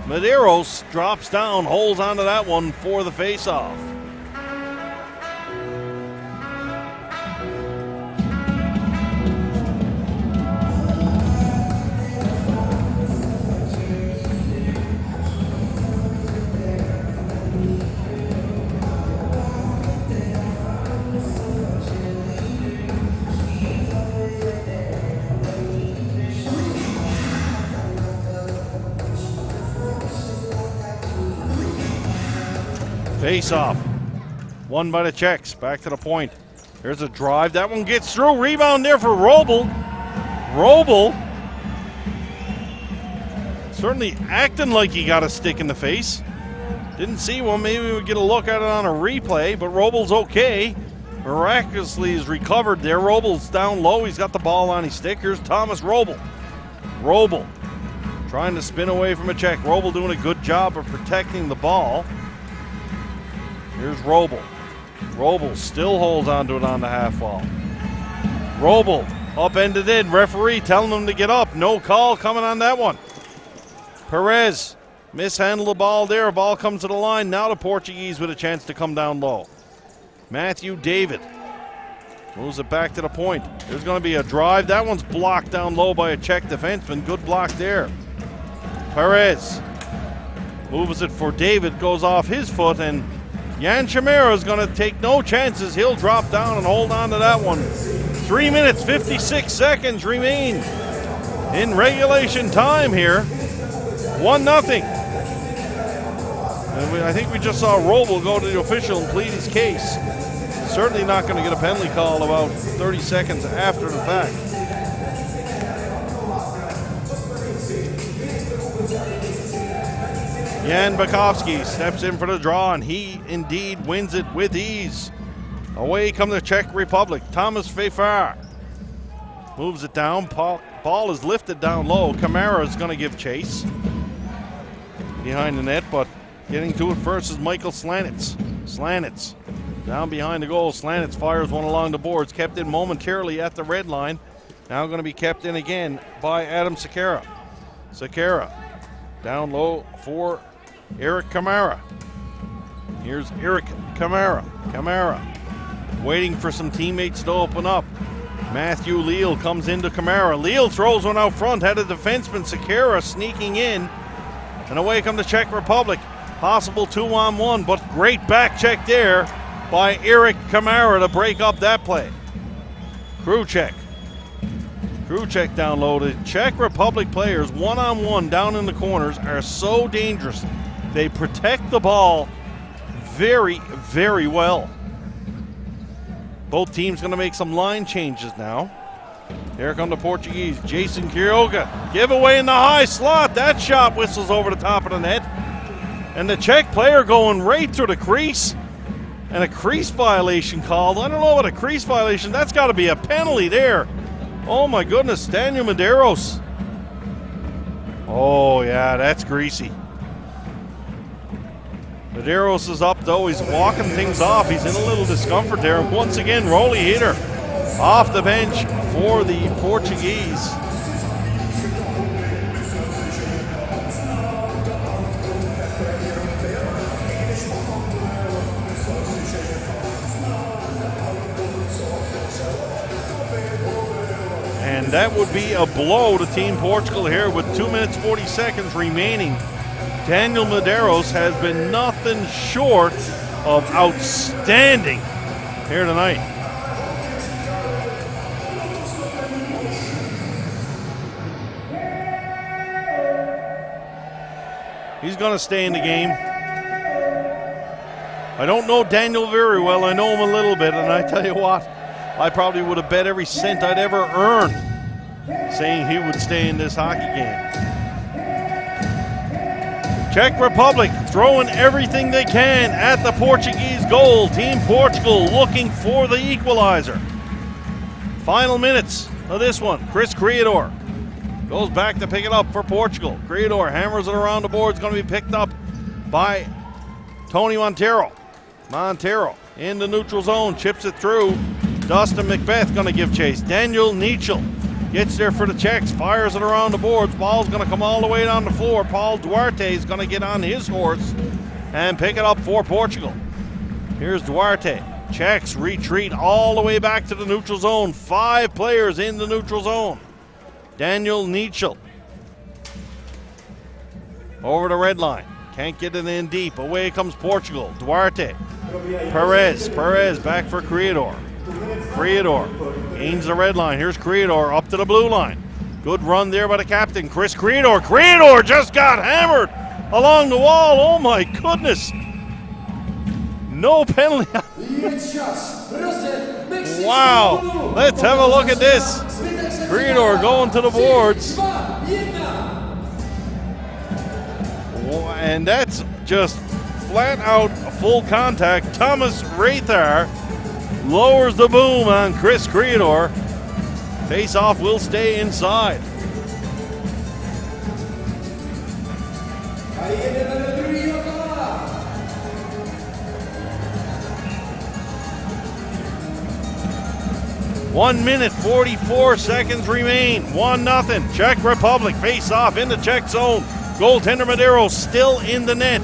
Medeiros drops down, holds onto that one for the face-off. Face-off, won by the Czechs. Back to the point. Here's a drive. That one gets through. Rebound there for Robel. Robel certainly acting like he got a stick in the face. Didn't see one. Maybe we would get a look at it on a replay, but Robel's okay. Miraculously is recovered there. Robel's down low. He's got the ball on his stick. Here's Thomas Robel. Robel trying to spin away from a Czech. Robel doing a good job of protecting the ball. Here's Robel. Robel still holds onto it on the half wall. Robel upended in. Referee telling him to get up. No call coming on that one. Perez mishandled the ball there. Ball comes to the line. Now the Portuguese with a chance to come down low. Matthew David moves it back to the point. There's going to be a drive. That one's blocked down low by a Czech defenseman. Good block there. Perez moves it for David. Goes off his foot, and Jan Chimera is going to take no chances. He'll drop down and hold on to that one. 3 minutes, 56 seconds remain in regulation time here. 1-0. And I think we just saw Robel go to the official and plead his case. Certainly not going to get a penalty call about 30 seconds after the fact. Jan Bakovsky steps in for the draw, and he indeed wins it with ease. Away come the Czech Republic. Thomas Fefar moves it down. Ball is lifted down low. Kamara is going to give chase behind the net, but getting to it first is Michael Slanitz. Slanitz down behind the goal. Slanitz fires one along the boards, kept in momentarily at the red line. Now going to be kept in again by Adam Sakara. Sakara down low for Eric Kamara. Here's Eric Camara. Camara waiting for some teammates to open up. Matthew Leal comes into Camara. Leal throws one out front, had a defenseman, Sekera, sneaking in. And away come the Czech Republic. Possible 2-on-1, but great back check there by Eric Camara to break up that play. Kruček down low. The Czech Republic players, one-on-one down in the corners, are so dangerous. They protect the ball very, very well. Both teams going to make some line changes now. Here come the Portuguese. Jason Quiroga. Giveaway in the high slot. That shot whistles over the top of the net. And the Czech player going right through the crease. And a crease violation called. I don't know what a crease violation. That's got to be a penalty there. Oh my goodness. Daniel Medeiros. Oh yeah, that's greasy. Medeiros is up though. He's walking things off. He's in a little discomfort there. And once again, Rolly Heater off the bench for the Portuguese. And that would be a blow to Team Portugal here with 2 minutes 40 seconds remaining. Daniel Medeiros has been nothing short of outstanding here tonight. He's going to stay in the game. I don't know Daniel very well. I know him a little bit, and I tell you what, I probably would have bet every cent I'd ever earned saying he would stay in this hockey game. Czech Republic throwing everything they can at the Portuguese goal. Team Portugal looking for the equalizer. Final minutes of this one. Chris Creador goes back to pick it up for Portugal. Creador hammers it around the board. It's going to be picked up by Tony Montero. Montero in the neutral zone, chips it through. Dustin McBeth going to give chase. Daniel Nichel gets there for the Czechs, fires it around the boards. Ball's going to come all the way down the floor. Paul Duarte is going to get on his horse and pick it up for Portugal. Here's Duarte. Czechs retreat all the way back to the neutral zone. 5 players in the neutral zone. Daniel Nichel over the red line. Can't get it in deep. Away comes Portugal. Duarte. Perez back for Creador. Creador gains the red line. Here's Creador up to the blue line. Good run there by the captain, Chris Creador. Creador just got hammered along the wall. Oh my goodness. No penalty. Wow. Let's have a look at this. Creador going to the boards. And that's just flat out full contact. Thomas Rathar lowers the boom on Chris Creador. Face-off will stay inside. One minute, 44 seconds remain. 1-0. Czech Republic face-off in the Czech zone. Goaltender Medeiros still in the net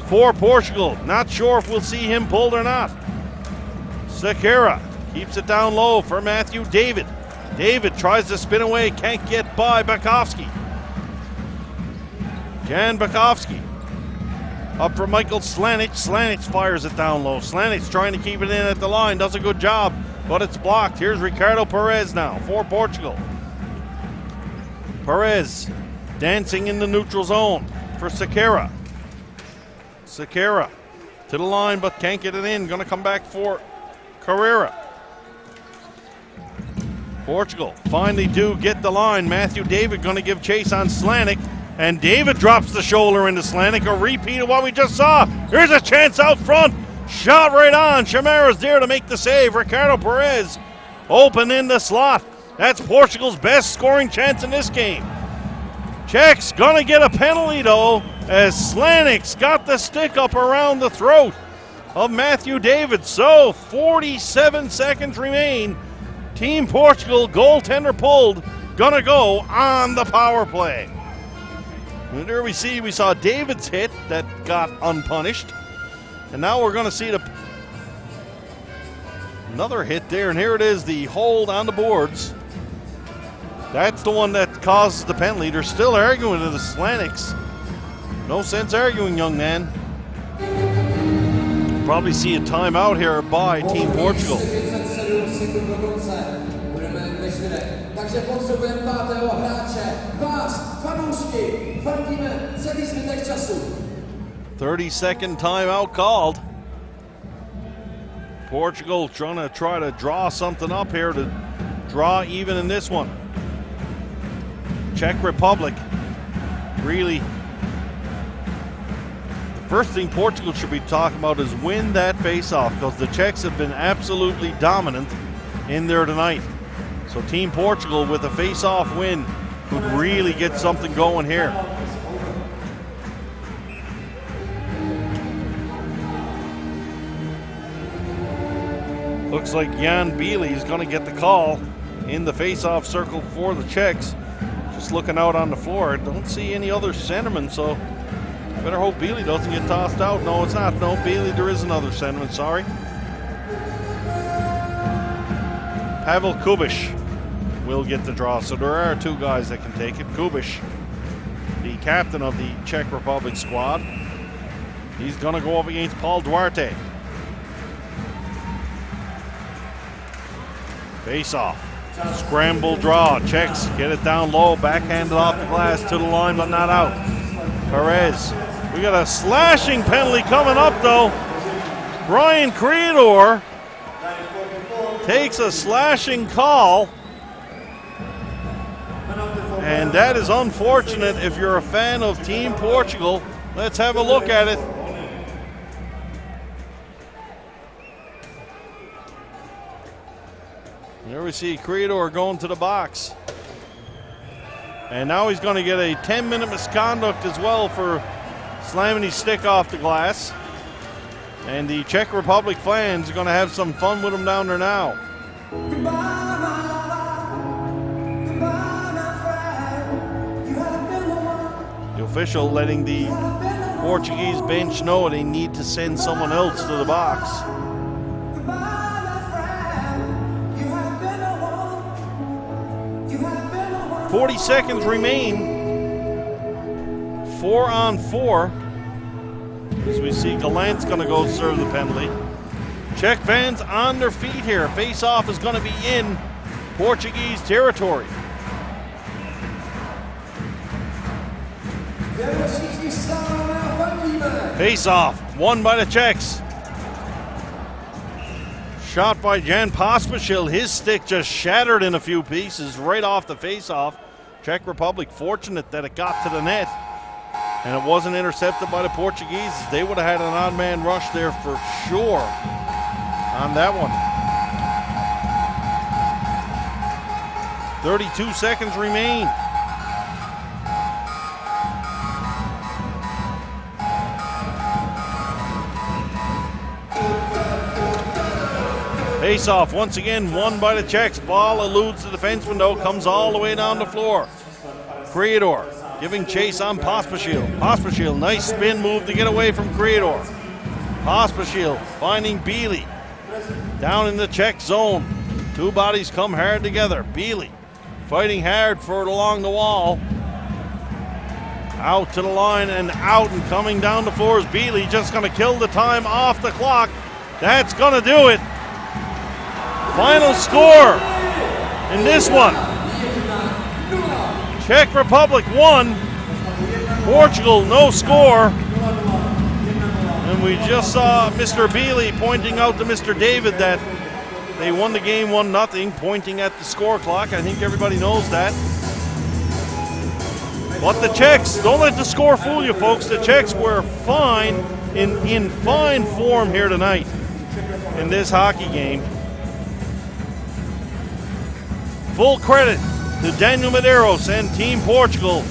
for Portugal. Not sure if we'll see him pulled or not. Sekera keeps it down low for Matthew David. David tries to spin away, can't get by Bakovsky. Jan Bakovsky up for Michael Slanic. Slanic fires it down low. Slanic's trying to keep it in at the line, does a good job, but it's blocked. Here's Ricardo Perez now for Portugal. Perez dancing in the neutral zone for Sekera. Sekera to the line, but can't get it in. Going to come back for Carrera. Portugal finally do get the line. Matthew David going to give chase on Slanic, and David drops the shoulder into Slanic. A repeat of what we just saw. Here's a chance out front. Shot right on. Chamara's there to make the save. Ricardo Perez open in the slot. That's Portugal's best scoring chance in this game. Czechs going to get a penalty, though, as Slanic's got the stick up around the throat of Matthew David. So 47 seconds remain. Team Portugal, goaltender pulled, going to go on the power play. And there we saw David's hit that got unpunished. And now we're going to see another hit there, and here it is, the hold on the boards. That's the one that causes the penalty. They're still arguing with the Slanics. No sense arguing, young man. Probably see a timeout here by Team Portugal. Takže potřebujeme pátého hráče. Vás, fanoušky, fandíme celý zbytek času. 30-second timeout called. Portugal try to draw something up here to draw even in this one. Czech Republic really, the first thing Portugal should be talking about is win that face-off, because the Czechs have been absolutely dominant in there tonight. So Team Portugal with a face-off win could really get something going here. Looks like Jan Bielik is going to get the call in the face-off circle for the Czechs. Just looking out on the floor, don't see any other centerman, so better hope Bielik doesn't get tossed out. No, it's not. No, Bielik, there is another centerman, sorry. Pavel Kubiš will get the draw, so there are two guys that can take it. Kubiš, the captain of the Czech Republic squad, he's going to go up against Paul Duarte. Face off, scramble draw, Czechs get it down low, backhanded off the glass to the line, but not out. Perez, we got a slashing penalty coming up though. Brian Creedor takes a slashing call, and that is unfortunate if you're a fan of Team Portugal. Let's have a look at it. There we see Creedor going to the box. And now he's going to get a 10-minute misconduct as well for slamming his stick off the glass. And the Czech Republic fans are going to have some fun with him down there now. The official letting the Portuguese bench know they need to send someone else to the box. 40 seconds remain. 4-on-4. As we see Gallant's going to go serve the penalty. Czech fans on their feet here. Face-off is going to be in Portuguese territory. Face-off, won by the Czechs. Shot by Jan Pospišil. His stick just shattered in a few pieces right off the face-off. Czech Republic fortunate that it got to the net and it wasn't intercepted by the Portuguese. They would have had an odd man rush there for sure on that one. 32 seconds remain. Face-off once again won by the Czechs. Ball eludes the defenseman though, comes all the way down the floor. Creedor giving chase on Pospišil. Pospišil, nice spin move to get away from Creedor. Pospišil finding Bielik down in the Czech zone. Two bodies come hard together. Bielik fighting hard for it along the wall. Out to the line and out, and coming down the floor is Bielik, just going to kill the time off the clock. That's going to do it. Final score in this one. Czech Republic 1, Portugal no score. And we just saw Mr. Bielik pointing out to Mr. David that they won the game 1-0, pointing at the score clock. I think everybody knows that. But the Czechs, don't let the score fool you, folks. The Czechs were fine, in fine form here tonight in this hockey game. Full credit to Daniel Medeiros and Team Portugal.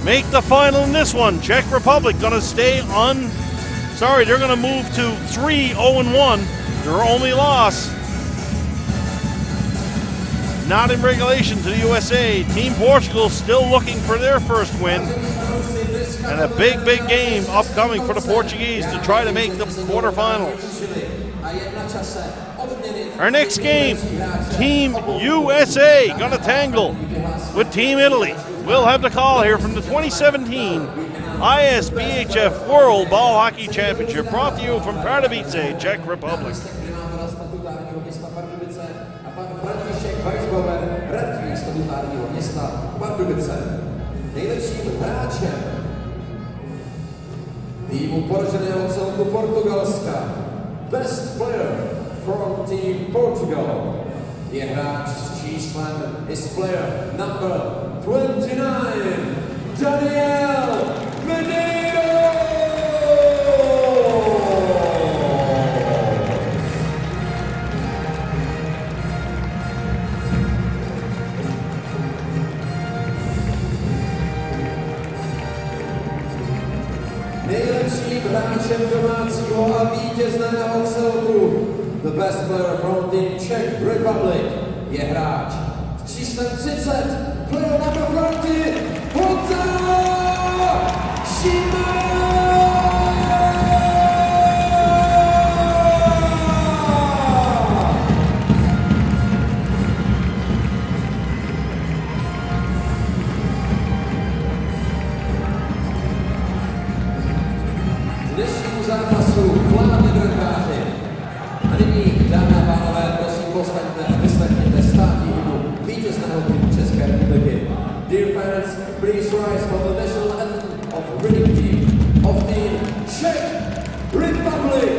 Make the final in this one. Czech Republic going to stay they're going to move to 3-0-1. Their only loss, not in regulation, to the USA. Team Portugal still looking for their first win. And a big, big game upcoming for the Portuguese to try to make the quarterfinals. Our next game, Team USA gonna tangle with Team Italy. We'll have the call here from the 2017 ISBHF World Ball Hockey Championship, brought to you from Pardubice, Czech Republic. Nejlepším hráčem týmu poraženého celku Portugalska, best player from Team Portugal, je hráč s číslem, is player number 29, Daniel Menino! Nejlepším hráčem domácího a vítězného celku, the best player from the Czech Republic, je hráč s číslem 30, player number 30, Honza Šiman! Dnešnímu zápasu hlavně brankáři. A nyní, dámy a pánové, prosím postaňte a vyslechněte státní hymnu vítězného týmu České republiky. Dear fans, please rise for the national anthem of winning team of the Czech Republic.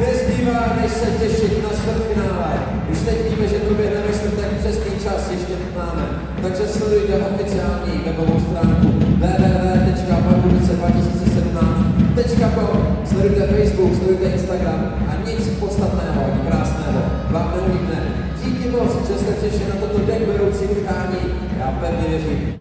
Nezbývá, než se těšit na čtvrtfinále. Už teď víme, že proběhne ve čtvrtek přesný čas, ještě máme. Takže sledujte oficiální webovou stránku www.pardubice2017.com. Sledujte Facebook, sledujte Instagram a nic podstatného ani krásného vám neunikne. Díky moc, že jste přišli na toto dechberoucí utkání. Já pevně věřím,